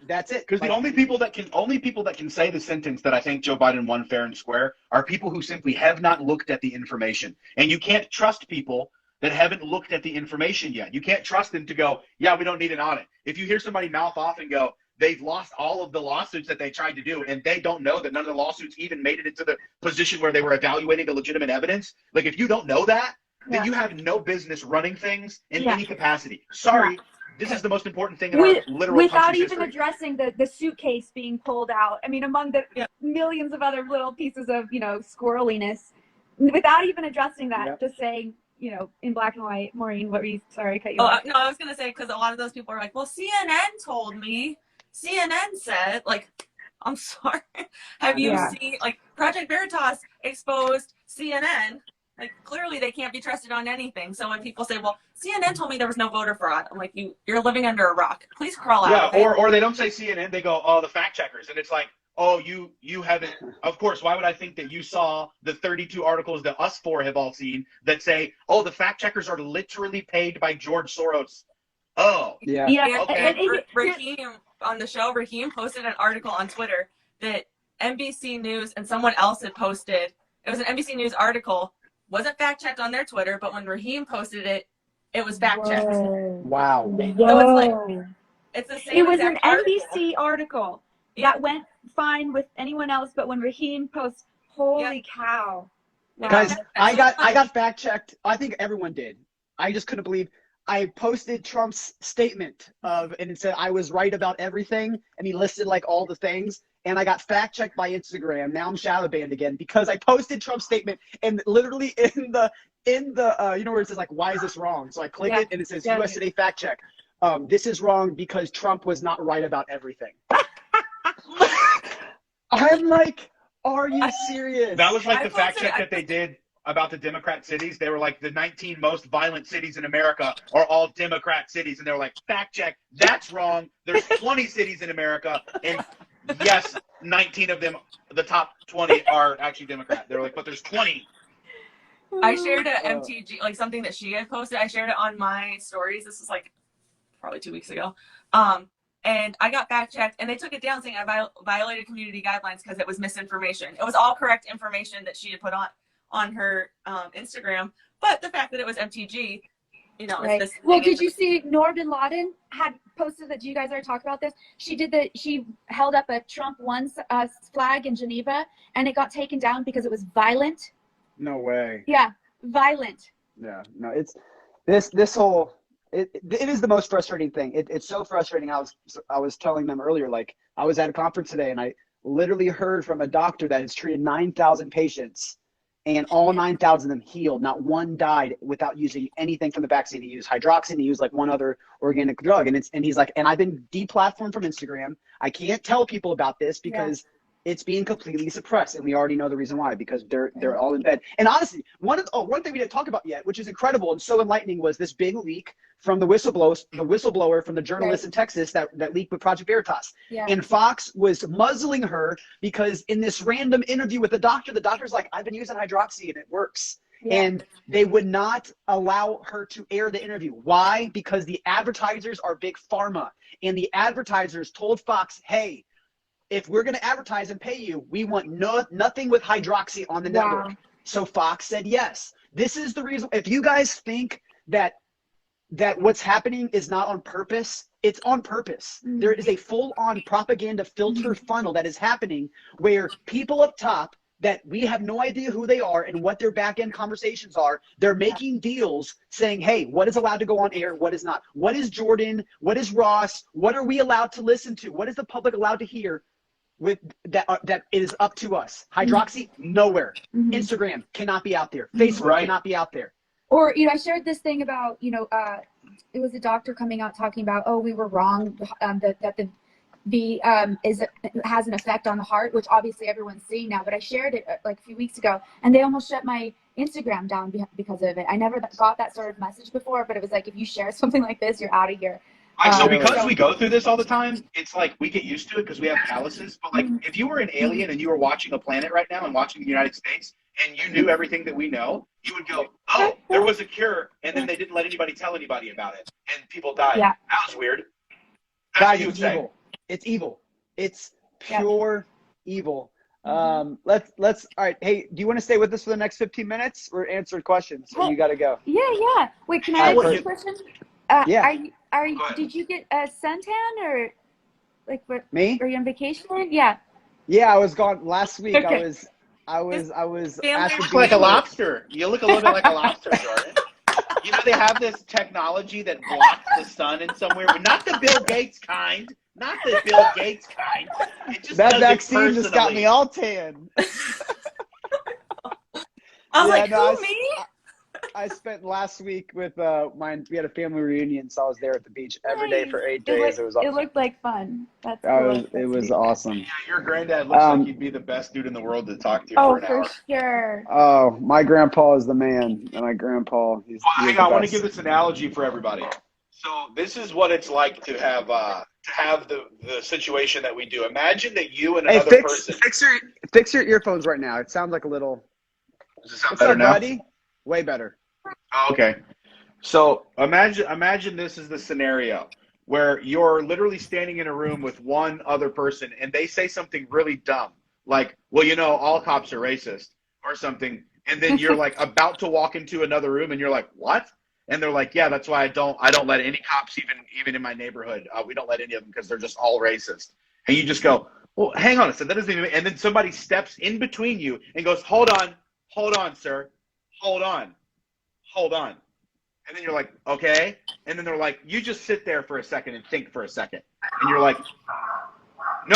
Speaker 1: That's it.
Speaker 3: Because the only people that can say the sentence that I think Joe Biden won fair and square are people who simply have not looked at the information. And you can't trust people that haven't looked at the information yet. You can't trust them to go, yeah, we don't need an audit. If you hear somebody mouth off and go, they've lost all of the lawsuits that they tried to do, and they don't know that none of the lawsuits even made it into the position where they were evaluating the legitimate evidence. Like, if you don't know that, then you have no business running things in any capacity. Sorry. This is the most important thing in our literal
Speaker 4: without even
Speaker 3: history.
Speaker 4: addressing the suitcase being pulled out. I mean, among the millions of other little pieces of, squirreliness, without even addressing that, just saying, in black and white. Maureen, what were you, sorry, I cut you off.
Speaker 2: No, I was going to say, because a lot of those people are like, well, CNN told me. CNN said, I'm sorry. Have you seen, Project Veritas exposed CNN? Clearly they can't be trusted on anything. So when people say, well, CNN told me there was no voter fraud, I'm like, you're living under a rock. Please crawl out.
Speaker 3: Yeah, or they don't say CNN, they go, oh, the fact checkers. And it's like, oh, you haven't. Of course, why would I think that you saw the 32 articles that us four have all seen that say, oh, the fact checkers are literally paid by George Soros? Oh.
Speaker 1: Yeah.
Speaker 3: Okay.
Speaker 2: And Raheem, on the show, Raheem posted an article on Twitter that NBC News and someone else had posted. It was an NBC News article. Wasn't fact checked on their Twitter, but when Raheem posted it, it was fact checked.
Speaker 1: Wow.
Speaker 2: So it's the same.
Speaker 4: It was an NBC article that went fine with anyone else, but when Raheem posts, holy cow!
Speaker 1: Wow. Guys, I got fact checked. I think everyone did. I just couldn't believe. I posted Trump's statement and it said I was right about everything, and he listed all the things. And I got fact checked by Instagram. Now I'm shadow banned again because I posted Trump's statement, and literally in the where it says why is this wrong? So I click it and it says US Today fact check. This is wrong because Trump was not right about everything. I'm like, are you serious?
Speaker 3: That was the fact check that they did about the Democrat cities. They were like, the 19 most violent cities in America are all Democrat cities. And they were like, fact check, that's wrong. There's 20 cities in America, and yes, 19 of them, the top 20 are actually Democrat. They're like, but there's 20.
Speaker 2: I shared a MTG, something that she had posted. I shared it on my stories. This was probably 2 weeks ago. And I got fact checked, and they took it down saying I violated community guidelines because it was misinformation. It was all correct information that she had put on her Instagram. But the fact that it was MTG, you know,
Speaker 4: right. Well, did you see Noor bin Laden had posted that? Do you guys already talk about this? She held up a Trump one flag in Geneva, and it got taken down because it was violent.
Speaker 1: No way.
Speaker 4: Yeah, violent.
Speaker 1: Yeah, no, it's this whole it is the most frustrating thing. It's so frustrating. I was telling them earlier, like I was at a conference today and I literally heard from a doctor that has treated 9,000 patients and all 9,000 of them healed. Not one died without using anything from the vaccine. He used hydroxin, he used like one other organic drug. And he's like, and I've been deplatformed from Instagram. I can't tell people about this because it's being completely suppressed, and we already know the reason why, because they're all in bed. And honestly, one thing we didn't talk about yet, which is incredible and so enlightening, was this big leak from the whistleblower from the journalist in Texas that leaked with Project Veritas. Yeah. And Fox was muzzling her because in this random interview with the doctor's like, I've been using hydroxy and it works. Yeah. And they would not allow her to air the interview. Why? Because the advertisers are big pharma, and the advertisers told Fox, hey, if we're going to advertise and pay you, we want nothing with hydroxy on the network. So Fox said yes. This is the reason. If you guys think that what's happening is not on purpose, it's on purpose. Mm-hmm. There is a full-on propaganda filter funnel that is happening where people up top that we have no idea who they are and what their back-end conversations are, they're making deals saying, hey, what is allowed to go on air, what is not? What is Jordan? What is Ross? What are we allowed to listen to? What is the public allowed to hear? With that it is up to us. Hydroxy, nowhere. Instagram cannot be out there. Facebook cannot be out there.
Speaker 4: Or, I shared this thing about, it was a doctor coming out talking about, we were wrong, that the has an effect on the heart, which obviously everyone's seeing now. But I shared it like a few weeks ago, and they almost shut my Instagram down because of it. I never got that sort of message before, but it was like, if you share something like this, you're out of here.
Speaker 3: So because we go through this all the time, it's like we get used to it because we have calluses. But like if you were an alien and you were watching a planet right now and watching the United States and you knew everything that we know, you would go, oh, there was a cure, and then they didn't let anybody tell anybody about it, and people died. Yeah. That was weird.
Speaker 1: Guys, it's evil. It's evil. It's pure evil. Let's all right. Hey, do you want to stay with us for the next 15 minutes? We're answering questions. So you got to go.
Speaker 4: Yeah. Wait, can I ask you a question? Did you get a suntan or like what?
Speaker 1: Me?
Speaker 4: Are you on vacation? Yeah.
Speaker 1: Yeah, I was gone last week. Okay. I was
Speaker 3: at the beach. Like a lobster. You look a little bit like a lobster, Jordan. You know they have this technology that blocks the sun in somewhere, but not the Bill Gates kind. Not the Bill Gates kind. It just
Speaker 1: that vaccine just got me all tan.
Speaker 2: I was who, me?
Speaker 1: I spent last week with we had a family reunion, so I was there at the beach every day for 8 days. It was awesome.
Speaker 4: It looked like fun. That's cool.
Speaker 1: It was awesome.
Speaker 3: Yeah, your granddad looks like he'd be the best dude in the world to talk to for an hour.
Speaker 4: Oh, for sure.
Speaker 1: Oh, my grandpa is the man. My grandpa,
Speaker 3: hang on, I want to give this analogy for everybody. So this is what it's like to have the situation that we do. Imagine that you and another person.
Speaker 1: Fix your earphones right now. It sounds like a little.
Speaker 3: Does it sound better now?
Speaker 1: Buddy? Way better.
Speaker 3: Oh, okay. So imagine this is the scenario where you're literally standing in a room with one other person and they say something really dumb, like, well, all cops are racist or something. And then you're like about to walk into another room and you're like, what? And they're like, yeah, that's why I don't let any cops even in my neighborhood. We don't let any of them because they're just all racist. And you just go, well, hang on a second. That doesn't even. And then somebody steps in between you and goes, hold on, sir. Hold on. And then you're like, okay. And then they're like, you just sit there for a second and think for a second. And you're like, no,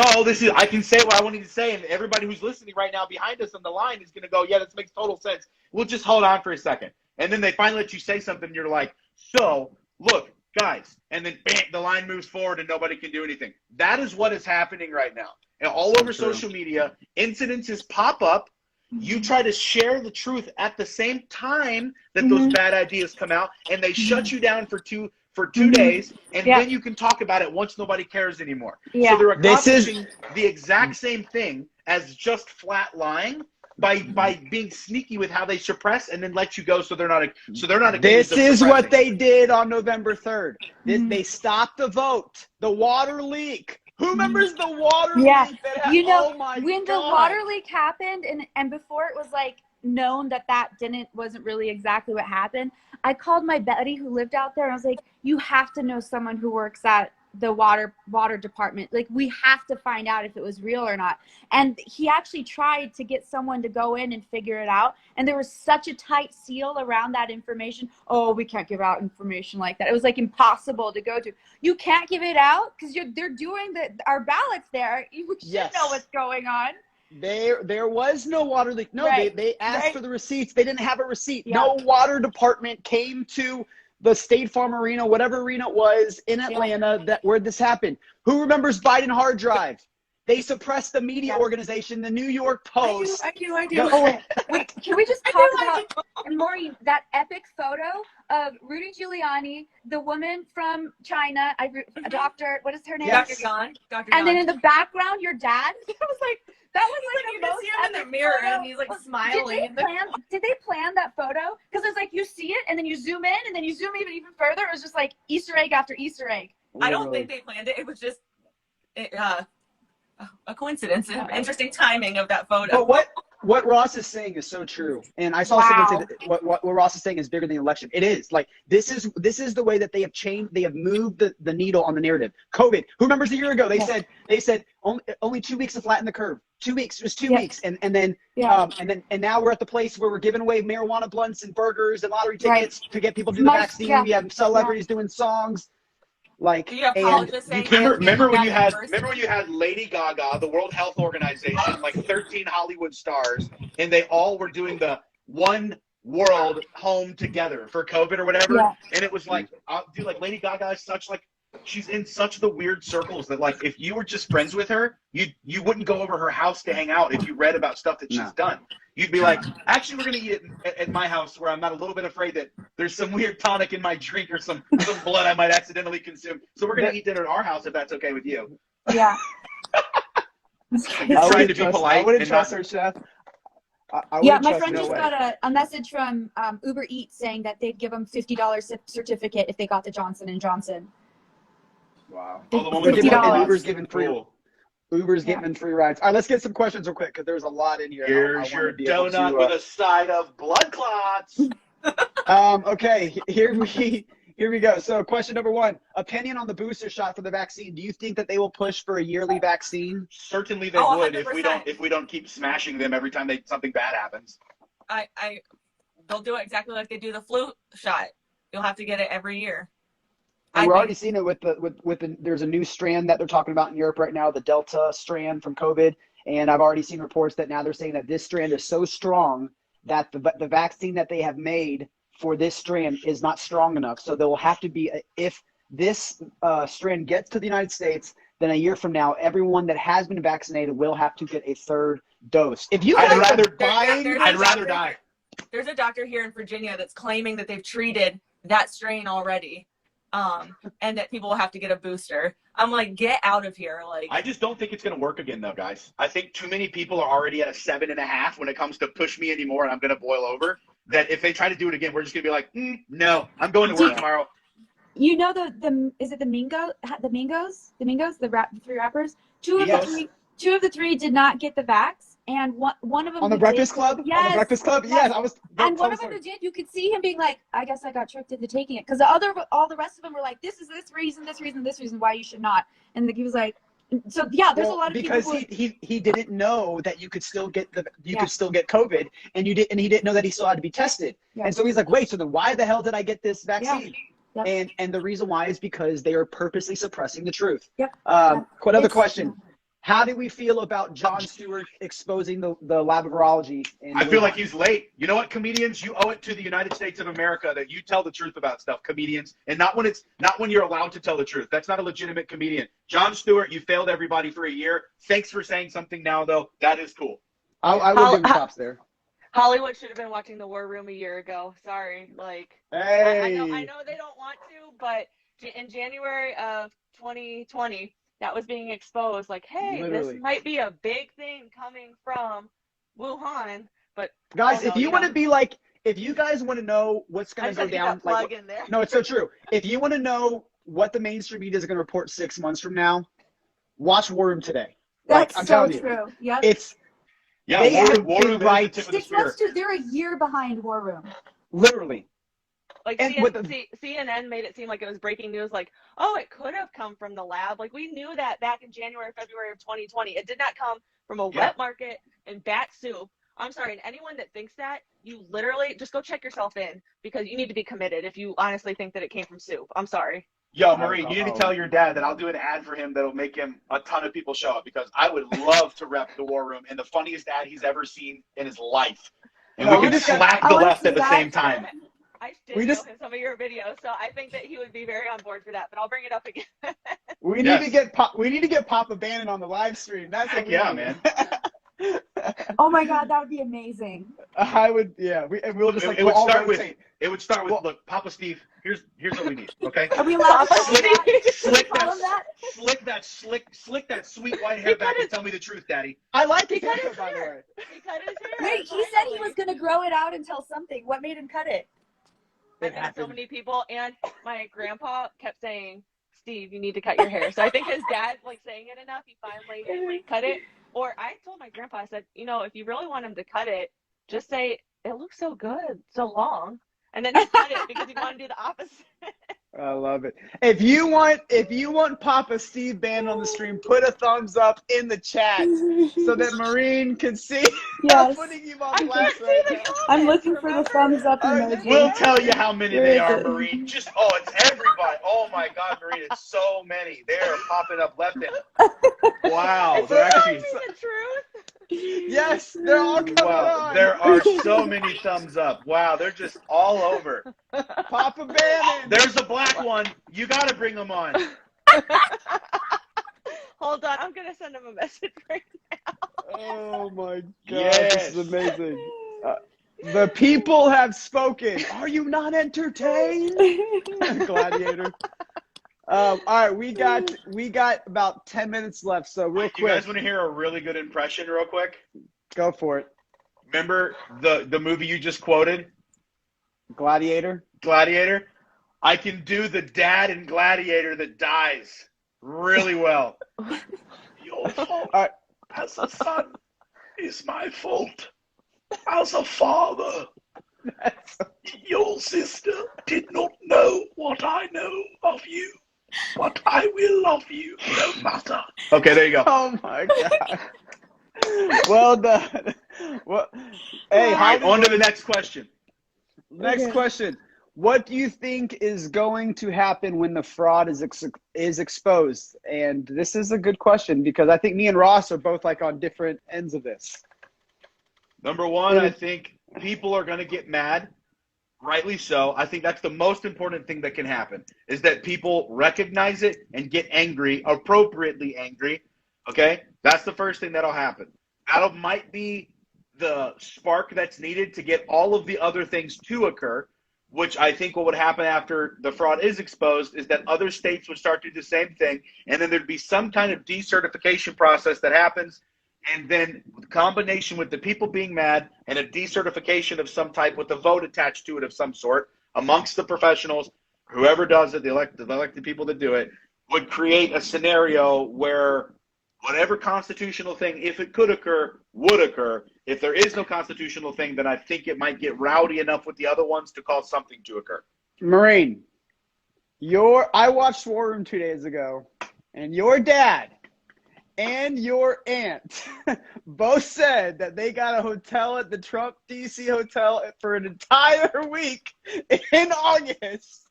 Speaker 3: I can say what I wanted to say. And everybody who's listening right now behind us on the line is going to go, yeah, this makes total sense. We'll just hold on for a second. And then they finally let you say something. And you're like, so look, guys. And then bam, the line moves forward and nobody can do anything. That is what is happening right now. And all over social media, incidences pop up. You try to share the truth at the same time that those bad ideas come out, and they shut you down for two days, and then you can talk about it once nobody cares anymore. Yeah. So they're accomplishing the exact same thing as just flat lying by being sneaky with how they suppress and then let you go, so they're not.
Speaker 1: This is what they did on November 3rd. They stopped the vote, the water leak. Who remembers the water leak?
Speaker 4: When the water leak happened, and before it was like known that wasn't really exactly what happened, I called my buddy who lived out there and I was like, you have to know someone who works at the water department. Like, we have to find out if it was real or not. And he actually tried to get someone to go in and figure it out. And there was such a tight seal around that information. Oh, we can't give out information like that. It was like impossible to go to. You can't give it out because they're doing our ballots there. You should know what's going on.
Speaker 1: There was no water leak. No,
Speaker 4: Right.
Speaker 1: they asked for the receipts. They didn't have a receipt.
Speaker 4: Yeah.
Speaker 1: No water department came to the State Farm Arena, whatever arena it was in Atlanta, where this happened. Who remembers Biden hard drive? They suppressed the media organization, the New York Post.
Speaker 2: I do.
Speaker 4: Wait, can we just talk about, and Maureen, that epic photo of Rudy Giuliani, the woman from China, a doctor, what is her name?
Speaker 2: Dr. Gan.
Speaker 4: And then in the background, your dad. It was like, that was like
Speaker 2: you
Speaker 4: the
Speaker 2: can
Speaker 4: most
Speaker 2: see him in the
Speaker 4: epic
Speaker 2: mirror
Speaker 4: photo.
Speaker 2: and he's like smiling.
Speaker 4: Did they plan that photo? Because it's like you see it and then you zoom in and then you zoom even further. It was just like Easter egg after Easter egg.
Speaker 2: I don't think they planned it. It was just a coincidence. Interesting timing of that photo.
Speaker 1: But what Ross is saying is so true. And I saw someone say that what Ross is saying is bigger than the election. It is. Like, this is the way that they have changed. They have moved the needle on the narrative. COVID. Who remembers a year ago? They said only 2 weeks to flatten the curve. 2 weeks. It was 2 weeks. And now we're at the place where we're giving away marijuana blunts and burgers and lottery tickets to get people to do the vaccine. Yeah. We have celebrities doing songs. Like,
Speaker 2: you have colleges saying,
Speaker 3: remember when you had Lady Gaga, the World Health Organization, like 13 Hollywood stars, and they all were doing the one world home together for COVID or whatever. Yeah. And it was like, dude, like Lady Gaga is she's in such the weird circles that, like, if you were just friends with her, you wouldn't go over her house to hang out if you read about stuff that she's done. You'd be like, actually, we're going to eat it at my house where I'm not a little bit afraid that there's some weird tonic in my drink or some blood I might accidentally consume. So we're going to eat dinner at our house if that's okay with you.
Speaker 4: Yeah.
Speaker 3: Trying to be polite.
Speaker 1: I wouldn't trust her, Chef.
Speaker 4: My friend just got a message from Uber Eats saying that they'd give them $50 certificate if they got the Johnson & Johnson.
Speaker 1: Wow.
Speaker 4: $50.
Speaker 1: Uber's giving free rides. All right, let's get some questions real quick because there's a lot in here.
Speaker 3: Here's your donut with a side of blood clots.
Speaker 1: Okay, here we go. So question number one, opinion on the booster shot for the vaccine. Do you think that they will push for a yearly vaccine?
Speaker 3: Certainly they would 100%. if we don't keep smashing them every time something bad happens.
Speaker 2: They'll do it exactly like they do the flu shot. You'll have to get it every year.
Speaker 1: And we're already seeing it with there's a new strand that they're talking about in Europe right now, the Delta strand from COVID. And I've already seen reports that now they're saying that this strand is so strong that the vaccine that they have made for this strand is not strong enough. So there will have to be, if this strand gets to the United States, then a year from now, everyone that has been vaccinated will have to get a third dose. If you
Speaker 3: I'd rather die.
Speaker 2: There's a doctor here in Virginia that's claiming that they've treated that strain already. And that people will have to get a booster. I'm like, get out of here. Like,
Speaker 3: I just don't think it's going to work again, though, guys. I think too many people are already at a 7.5 when it comes to push me anymore, and I'm going to boil over. That if they try to do it again, we're just going to be like, no, I'm going to work tomorrow.
Speaker 4: You know is it the Mingos, the three rappers? Two of the three did not get the vax, and one of them
Speaker 1: on the Breakfast Club.
Speaker 4: Yes,
Speaker 1: on the Breakfast Club. Yes, I was.
Speaker 4: And one of them who did, you could see him being like, "I guess I got tricked into taking it," because all the rest of them were like, "This is this reason why you should not." And he was like, "So yeah, there's a lot of
Speaker 1: because
Speaker 4: people
Speaker 1: he didn't know that you could still get could still get COVID, and he didn't know that he still had to be tested, and so he's like, wait, so then why the hell did I get this vaccine? Yeah. Yep. And the reason why is because they are purposely suppressing the truth.
Speaker 4: Yep.
Speaker 1: Another question. How do we feel about Jon Stewart exposing the lab of virology?
Speaker 3: I feel like he's late. You know what, comedians? You owe it to the United States of America that you tell the truth about stuff, comedians, and not when you're allowed to tell the truth. That's not a legitimate comedian. Jon Stewart, you failed everybody for a year. Thanks for saying something now, though. That is cool.
Speaker 1: I will give him props there.
Speaker 2: Hollywood should have been watching The War Room a year ago. Sorry. Like,
Speaker 1: hey.
Speaker 2: I know they don't want to, but in January of 2020, that was being exposed. Like, hey,
Speaker 1: Literally.
Speaker 2: This might be a big thing coming from Wuhan. But
Speaker 1: guys, if you guys want to know what's going to go down, no, it's so true. If you want to know what the mainstream media is going to report 6 months from now, watch War Room today.
Speaker 4: That's
Speaker 1: I'm
Speaker 4: so
Speaker 1: telling
Speaker 4: true.
Speaker 1: you,
Speaker 4: yep.
Speaker 3: Yeah,
Speaker 1: They have
Speaker 3: War
Speaker 1: the
Speaker 3: Room
Speaker 1: right.
Speaker 3: is the tip of the
Speaker 4: 6 months
Speaker 3: spear.
Speaker 4: to they're a year behind War Room.
Speaker 1: Literally.
Speaker 2: Like
Speaker 1: And with the,
Speaker 2: CNN made it seem like it was breaking news, like, oh, it could have come from the lab. Like, we knew that back in January, February of 2020. It did not come from a wet market and bat soup. I'm sorry, and anyone that thinks that, you literally just go check yourself in, because you need to be committed if you honestly think that it came from soup. I'm sorry.
Speaker 3: Yo, Marie, you need to tell your dad that I'll do an ad for him that'll make him a ton of people show up, because I would love to rep the War Room and the funniest ad he's ever seen in his life. And we can slap the left at the same time.
Speaker 2: I did show him some of your videos, so I think that he would be very on board for that. But I'll bring it up again.
Speaker 1: We need to get Papa Bannon on the live stream. That's what man.
Speaker 4: Oh my God, that would be amazing.
Speaker 1: I would, yeah. We'll just like
Speaker 3: it would start with look, Papa Steve. Here's what we need. Okay.
Speaker 4: Are we allowed to
Speaker 3: slick that sweet white hair back and tell me the truth, Daddy.
Speaker 1: I like his haircut, by the way.
Speaker 2: He cut his hair.
Speaker 4: Wait, he said he was gonna grow it out until something. What made him cut it?
Speaker 2: I've had so many people, and my grandpa kept saying, Steve, you need to cut your hair. So I think his dad, like, saying it enough, he finally cut it. Or I told my grandpa, I said, if you really want him to cut it, just say, it looks so good, so long. And then he cut it because he wanted to do the opposite.
Speaker 1: I love it. If you want Papa Steve Bannon on the stream, put a thumbs up in the chat so that Marine can see.
Speaker 4: Yes.
Speaker 1: Putting you on blast right now.
Speaker 4: I'm looking for the thumbs up emoji.
Speaker 3: We'll tell you how many they are, Marine. It's everybody. Oh my God, Marine, it's so many. They are popping up left and wow.
Speaker 2: They're actually the truth.
Speaker 1: Yes, they're all coming on.
Speaker 3: There are so many thumbs up. Wow, they're just all over.
Speaker 1: Papa Bannon.
Speaker 3: There's a black one. You got to bring them on.
Speaker 2: Hold on, I'm gonna send him a message right now.
Speaker 1: Oh my God, this is amazing. The people have spoken. Are you not entertained? Gladiator. All right, we got about 10 minutes left, so real quick.
Speaker 3: You guys want to hear a really good impression real quick?
Speaker 1: Go for it.
Speaker 3: Remember the movie you just quoted?
Speaker 1: Gladiator?
Speaker 3: Gladiator? I can do the dad in Gladiator that dies really well. Your fault as a son is my fault. As a father, your sister did not know what I know of you. But I will love you no matter. Okay, there you go.
Speaker 1: Oh my God. Well done. Well, hey,
Speaker 3: all right, on to the next question.
Speaker 1: Next question. What do you think is going to happen when the fraud is exposed? And this is a good question because I think me and Ross are both like on different ends of this.
Speaker 3: Number one, I think people are going to get mad. Rightly so. I think that's the most important thing that can happen is that people recognize it and get angry, appropriately angry. Okay? That's the first thing that'll happen. That might be the spark that's needed to get all of the other things to occur, which I think what would happen after the fraud is exposed is that other states would start to do the same thing, and then there'd be some kind of decertification process that happens. And then the combination with the people being mad and a decertification of some type with a vote attached to it of some sort amongst the professionals, whoever does it, the elected people that do it, would create a scenario where whatever constitutional thing, if it could occur, would occur. If there is no constitutional thing, then I think it might get rowdy enough with the other ones to cause something to occur.
Speaker 1: Marine, I watched War Room 2 days ago, and your dad and your aunt both said that they got a hotel at the Trump DC hotel for an entire week in August.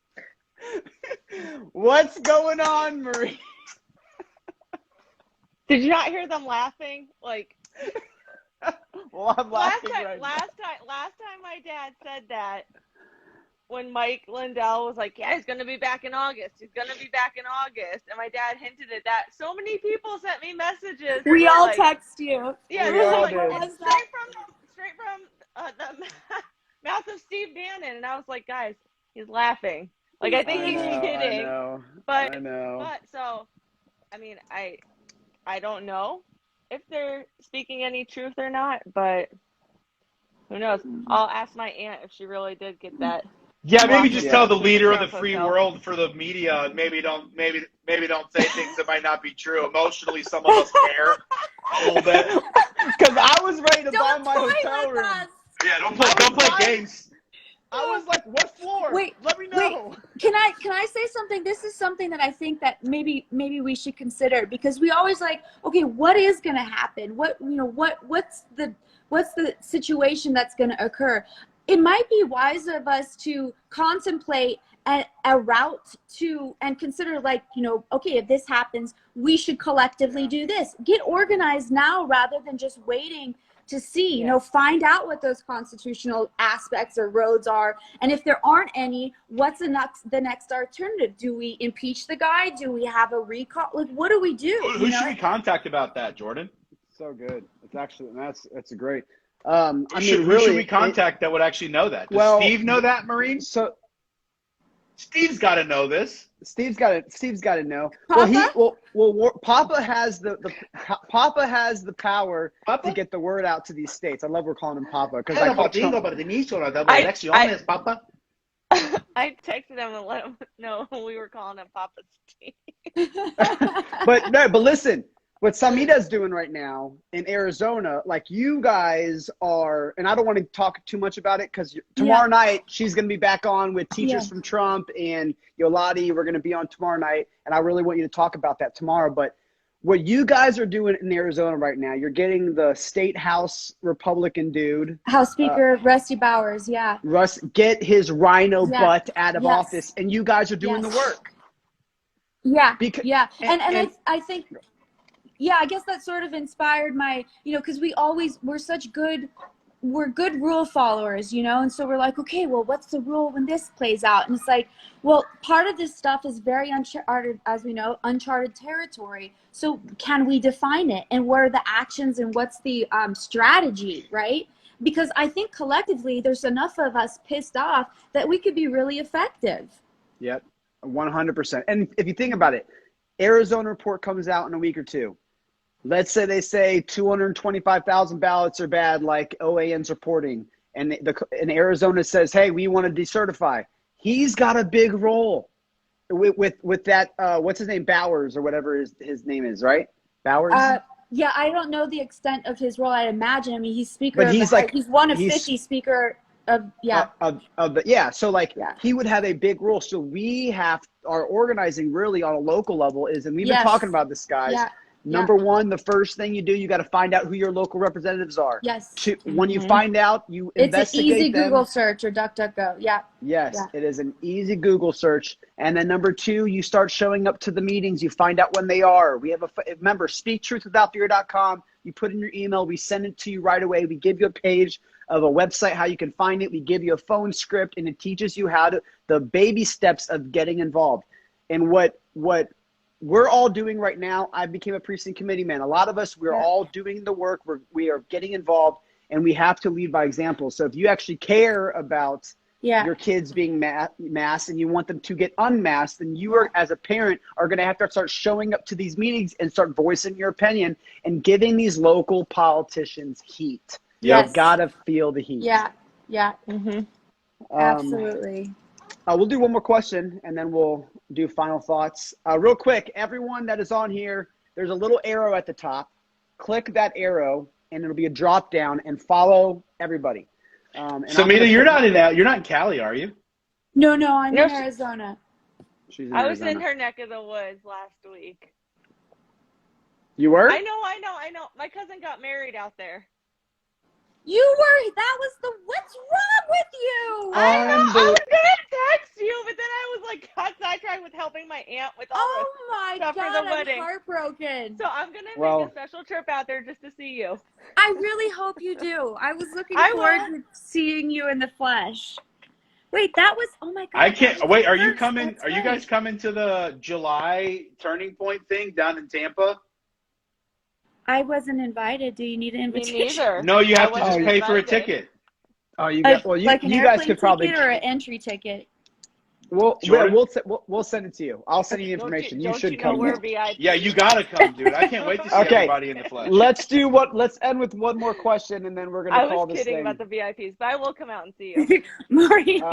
Speaker 1: What's going on, Marie?
Speaker 2: Did you not hear them laughing? Like,
Speaker 1: well, I'm laughing
Speaker 2: last time my dad said that, when Mike Lindell was like, yeah, he's going to be back in August. He's going to be back in August. And my dad hinted at that. So many people sent me messages.
Speaker 4: We all text you.
Speaker 2: Yeah,
Speaker 1: we all
Speaker 2: like,
Speaker 1: did.
Speaker 2: straight from the mouth of Steve Bannon. And I was like, guys, he's laughing. Like, I think he's kidding.
Speaker 1: I know.
Speaker 2: But so, I mean, I don't know if they're speaking any truth or not, but who knows? I'll ask my aunt if she really did get that.
Speaker 3: Yeah, maybe just tell the leader of the free world for the media, and maybe don't say things that might not be true. Emotionally, some of us care. A little bit.
Speaker 1: Because I was ready to buy
Speaker 4: Don't
Speaker 1: my
Speaker 4: toy
Speaker 1: hotel
Speaker 4: with
Speaker 1: room.
Speaker 4: us.
Speaker 3: Yeah, don't play games.
Speaker 1: I was like, what floor?
Speaker 4: Wait,
Speaker 1: let me know.
Speaker 4: Can I say something? This is something that I think that maybe we should consider, because we always like, okay, what is going to happen? What's the situation that's going to occur? It might be wise of us to contemplate a route to and consider, like, okay, if this happens, we should collectively do this. Get organized now rather than just waiting to see, find out what those constitutional aspects or roads are. And if there aren't any, what's the next alternative? Do we impeach the guy? Do we have a recall? Like, what do we do?
Speaker 3: Who should we contact about that, Jordan?
Speaker 1: So good. It's actually, that's a great.
Speaker 3: Who should we contact that would actually know that? Does Steve know that, Marine?
Speaker 1: So
Speaker 3: Steve's got to know this.
Speaker 1: Steve's got to know.
Speaker 4: Papa?
Speaker 1: Papa has the power to get the word out to these states. I love we're calling him Papa because
Speaker 5: I texted him and let him know we were calling him Papa Steve.
Speaker 1: but listen, what Samida's doing right now in Arizona, like, you guys are, and I don't want to talk too much about it because tomorrow night she's going to be back on with Teachers from Trump and Yolati. We're going to be on tomorrow night, and I really want you to talk about that tomorrow. But what you guys are doing in Arizona right now, you're getting the state House Republican dude,
Speaker 4: House Speaker Rusty Bowers,
Speaker 1: Russ, get his rhino butt out of office, and you guys are doing the work.
Speaker 4: And I think. Yeah, I guess that sort of inspired my, because we're good rule followers, and so we're like, okay, well, what's the rule when this plays out? And it's like, well, part of this stuff is very uncharted, as we know, uncharted territory. So can we define it? And what are the actions and what's the strategy, right? Because I think collectively there's enough of us pissed off that we could be really effective.
Speaker 1: Yep, 100%. And if you think about it, Arizona report comes out in a week or two. Let's say they say 225,000 ballots are bad, like OAN's reporting, and Arizona says, hey, we want to decertify. He's got a big role with that, what's his name, Bowers or whatever his name is, right? Bowers?
Speaker 4: Yeah, I don't know the extent of his role. I imagine. I mean, he's speaker.
Speaker 1: But
Speaker 4: he's one of 50 speaker of he would have a big role. So we our organizing really on a local level is, and we've been talking about this, guys. Yeah.
Speaker 1: Number one, the first thing you do, you got to find out who your local representatives are.
Speaker 4: Yes.
Speaker 1: When you find out, you investigate them.
Speaker 4: It's an easy Google search or DuckDuckGo. Yeah.
Speaker 1: Yes, it is an easy Google search. And then number two, you start showing up to the meetings. You find out when they are. We have remember, speaktruthwithoutfear.com. You put in your email. We send it to you right away. We give you a page of a website, how you can find it. We give you a phone script, and it teaches you the baby steps of getting involved. And what we're all doing right now, I became a precinct committee man. A lot of us, we're all doing the work. We are getting involved, and we have to lead by example. So if you actually care about your kids being masked and you want them to get unmasked, then you are, as a parent, are going to have to start showing up to these meetings and start voicing your opinion and giving these local politicians heat.
Speaker 4: Yes.
Speaker 1: You got to feel the heat.
Speaker 4: Yeah. Mm-hmm. Absolutely.
Speaker 1: We'll do one more question, and then we'll do final thoughts. Real quick, everyone that is on here, there's a little arrow at the top. Click that arrow, and it'll be a drop down, and follow everybody.
Speaker 3: Samita, you're not in Cali, are you?
Speaker 4: No, I'm in Arizona.
Speaker 1: She's in
Speaker 5: I
Speaker 1: Arizona.
Speaker 5: was in her neck of the woods last week.
Speaker 1: You were?
Speaker 5: I know. My cousin got married out there.
Speaker 4: What's wrong with you?
Speaker 5: I know. I was going to text you, but then I was like, got sidetracked with helping my aunt with all the stuff for the wedding.
Speaker 4: I'm heartbroken.
Speaker 5: So I'm going to make a special trip out there just to see you.
Speaker 4: I really hope you do. I was looking forward to seeing you in the flesh. Wait, that was, oh my God.
Speaker 3: I can't, wait, are you coming, are you guys coming to the July Turning Point thing down in Tampa?
Speaker 4: I wasn't invited. Do you need an invitation?
Speaker 5: Me neither.
Speaker 3: No, you have to just pay for a ticket.
Speaker 1: Oh, you guys could probably,
Speaker 4: or an entry ticket.
Speaker 1: We'll send it to you. I'll send you the information. You should come.
Speaker 3: Yeah, you gotta come, dude. I can't wait to see everybody in the flesh.
Speaker 1: Let's end with one more question, and then we're gonna call this thing.
Speaker 5: I was kidding about the VIPs, but I will come out and see you.
Speaker 4: Maureen.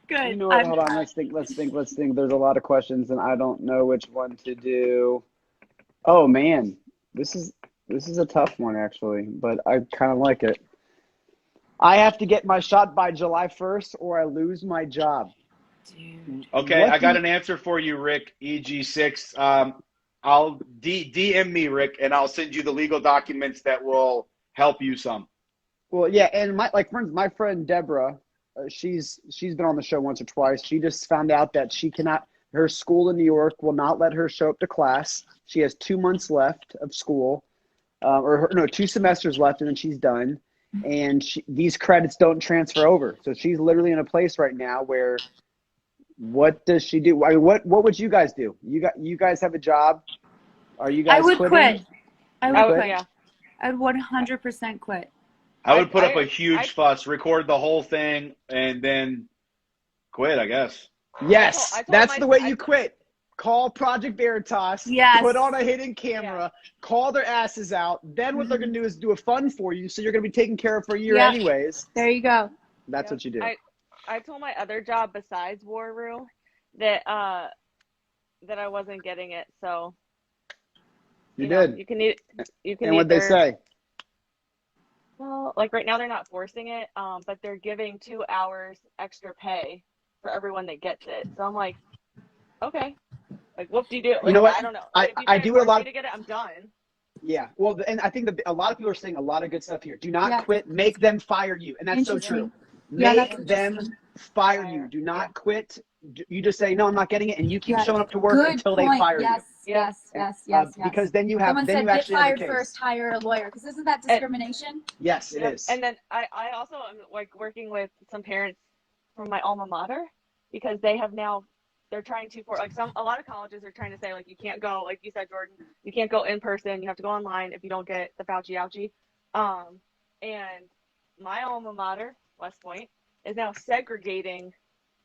Speaker 4: Good.
Speaker 1: You know what? Hold on. Let's think. There's a lot of questions, and I don't know which one to do. Oh man, This is a tough one actually, but I kind of like it. I have to get my shot by July 1st, or I lose my job.
Speaker 2: Dude.
Speaker 3: Okay, I got an answer for you, Rick. EG6. I'll DM me, Rick, and I'll send you the legal documents that will help you some.
Speaker 1: Well, yeah, and my friend Deborah, she's been on the show once or twice. She just found out that she cannot. Her school in New York will not let her show up to class. She has 2 months left of school, 2 semesters left, and then she's done. And these credits don't transfer over. So she's literally in a place right now where, what does she do? I mean, what would you guys do? You guys have a job? Are you guys
Speaker 4: I would
Speaker 1: quitting?
Speaker 4: quit. I would quit.
Speaker 5: Yeah.
Speaker 4: I'd 100% quit.
Speaker 3: I would put up a huge fuss, record the whole thing, and then quit, I guess.
Speaker 1: Yes, that's the way you quit. Call Project Veritas,
Speaker 4: yes.
Speaker 1: Put on a hidden camera, call their asses out. Then what they're going to do is do a fund for you, so you're going to be taken care of for a year anyways.
Speaker 4: There you go.
Speaker 1: That's what you do.
Speaker 5: I told my other job besides War Room that I wasn't getting it, so
Speaker 1: you did.
Speaker 5: You can
Speaker 1: and what'd they say?
Speaker 5: Well, like right now they're not forcing it, but they're giving 2 hours extra pay for everyone that gets it. So I'm like, okay. Like, what do you do? Like,
Speaker 1: You know what?
Speaker 5: I don't know.
Speaker 1: I do a lot
Speaker 5: to get it, I'm done.
Speaker 1: Yeah. Well, and I think a lot of people are saying a lot of good stuff here. Do not quit. Make them fire you. And that's so true. Make them fire you. Do not quit. You just say, no, I'm not getting it. And you keep showing up to work until they fire you.
Speaker 4: Yes.
Speaker 1: Because then you have,
Speaker 4: Someone
Speaker 1: then
Speaker 4: said,
Speaker 1: you
Speaker 4: get
Speaker 1: actually have
Speaker 4: fired
Speaker 1: a case.
Speaker 4: first, hire a lawyer. Because isn't that discrimination?
Speaker 1: Yes, it is.
Speaker 5: And then I also am like working with some parents from my alma mater, because they have now, they're trying to, a lot of colleges are trying to say, like, you can't go, like you said, Jordan, you can't go in person, you have to go online if you don't get the Fauci ouchie. And my alma mater, West Point, is now segregating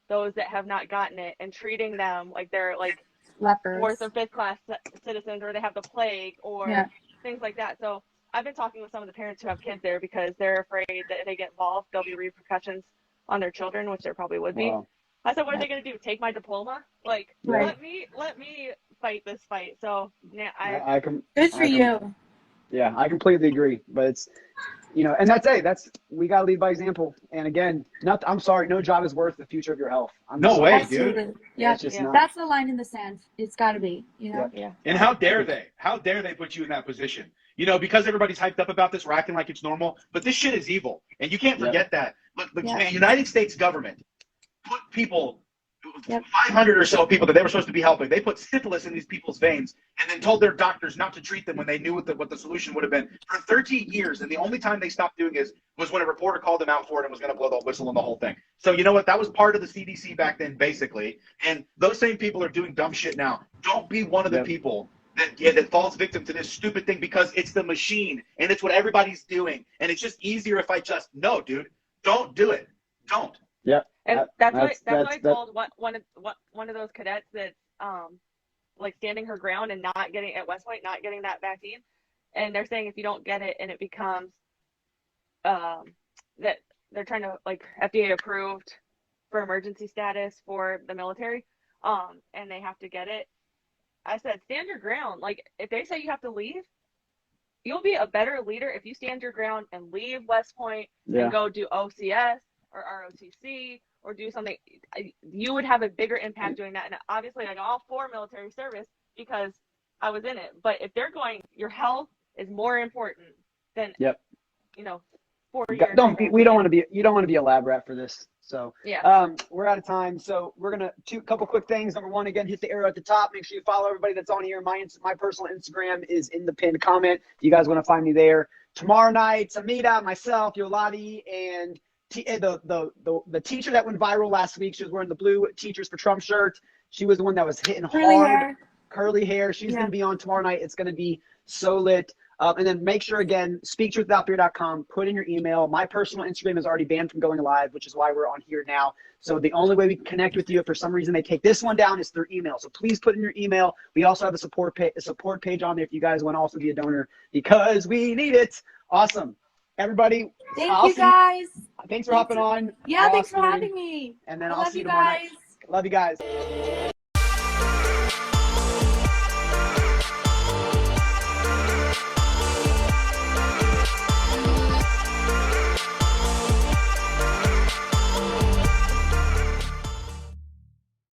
Speaker 5: those that have not gotten it and treating them like they're like
Speaker 4: lepers,
Speaker 5: 4th or 5th class citizens, or they have the plague, or things like that. So I've been talking with some of the parents who have kids there, because they're afraid that if they get involved, there'll be repercussions on their children, which there probably would be.
Speaker 1: Wow.
Speaker 5: I said, what are they going to do? Take my diploma? Like, let me fight this fight. So yeah,
Speaker 4: good for you.
Speaker 1: Yeah, I completely agree. But it's, and that's we got to lead by example. And again, I'm sorry, no job is worth the future of your health.
Speaker 3: No way,
Speaker 4: Absolutely.
Speaker 3: dude.
Speaker 4: Yeah,
Speaker 1: it's just not.
Speaker 4: That's the line in the sand. It's got to be,
Speaker 5: Yeah.
Speaker 3: And how dare they? How dare they put you in that position? Because everybody's hyped up about this, we're acting like it's normal. But this shit is evil. And you can't forget that. Look, the United States government put people, 500 or so people that they were supposed to be helping, they put syphilis in these people's veins and then told their doctors not to treat them when they knew what the solution would have been for 13 years. And the only time they stopped doing it was when a reporter called them out for it and was going to blow the whistle on the whole thing. So you know what? That was part of the CDC back then, basically. And those same people are doing dumb shit now. Don't be one of the people that falls victim to this stupid thing, because it's the machine and it's what everybody's doing. And it's just easier if I just, no, dude, don't do it. Don't.
Speaker 1: Yep.
Speaker 5: And that's what I told one of those cadets that like standing her ground and not getting at West Point, not getting that vaccine. And they're saying if you don't get it and it becomes that they're trying to, like, FDA approved for emergency status for the military, and they have to get it. I said, stand your ground. Like, if they say you have to leave, you'll be a better leader if you stand your ground and leave West Point and go do OCS or ROTC or do something. You would have a bigger impact doing that. And obviously, I'm all for military service because I was in it. But if they're going, your health is more important than 4 years.
Speaker 1: You don't want to be a lab rat for this. So we're out of time. So we're gonna couple quick things. Number one, again, hit the arrow at the top. Make sure you follow everybody that's on here. My personal Instagram is in the pinned comment. If you guys want to find me there. Tomorrow night, Amita, myself, Yolati, and the teacher that went viral last week. She was wearing the blue Teachers for Trump shirt. She was the one that was hitting hard. Curly hair. She's going to be on tomorrow night. It's going to be so lit. And then make sure, again, speaktruthwithoutfear.com, put in your email. My personal Instagram is already banned from going live, which is why we're on here now. So the only way we can connect with you, if for some reason they take this one down, is through email. So please put in your email. We also have a support page on there if you guys want to also be a donor, because we need it. Awesome. Everybody.
Speaker 4: Thank you, guys.
Speaker 1: Thanks for hopping on.
Speaker 4: Yeah, thanks for having me.
Speaker 1: And then I'll see you tomorrow night. Love you guys.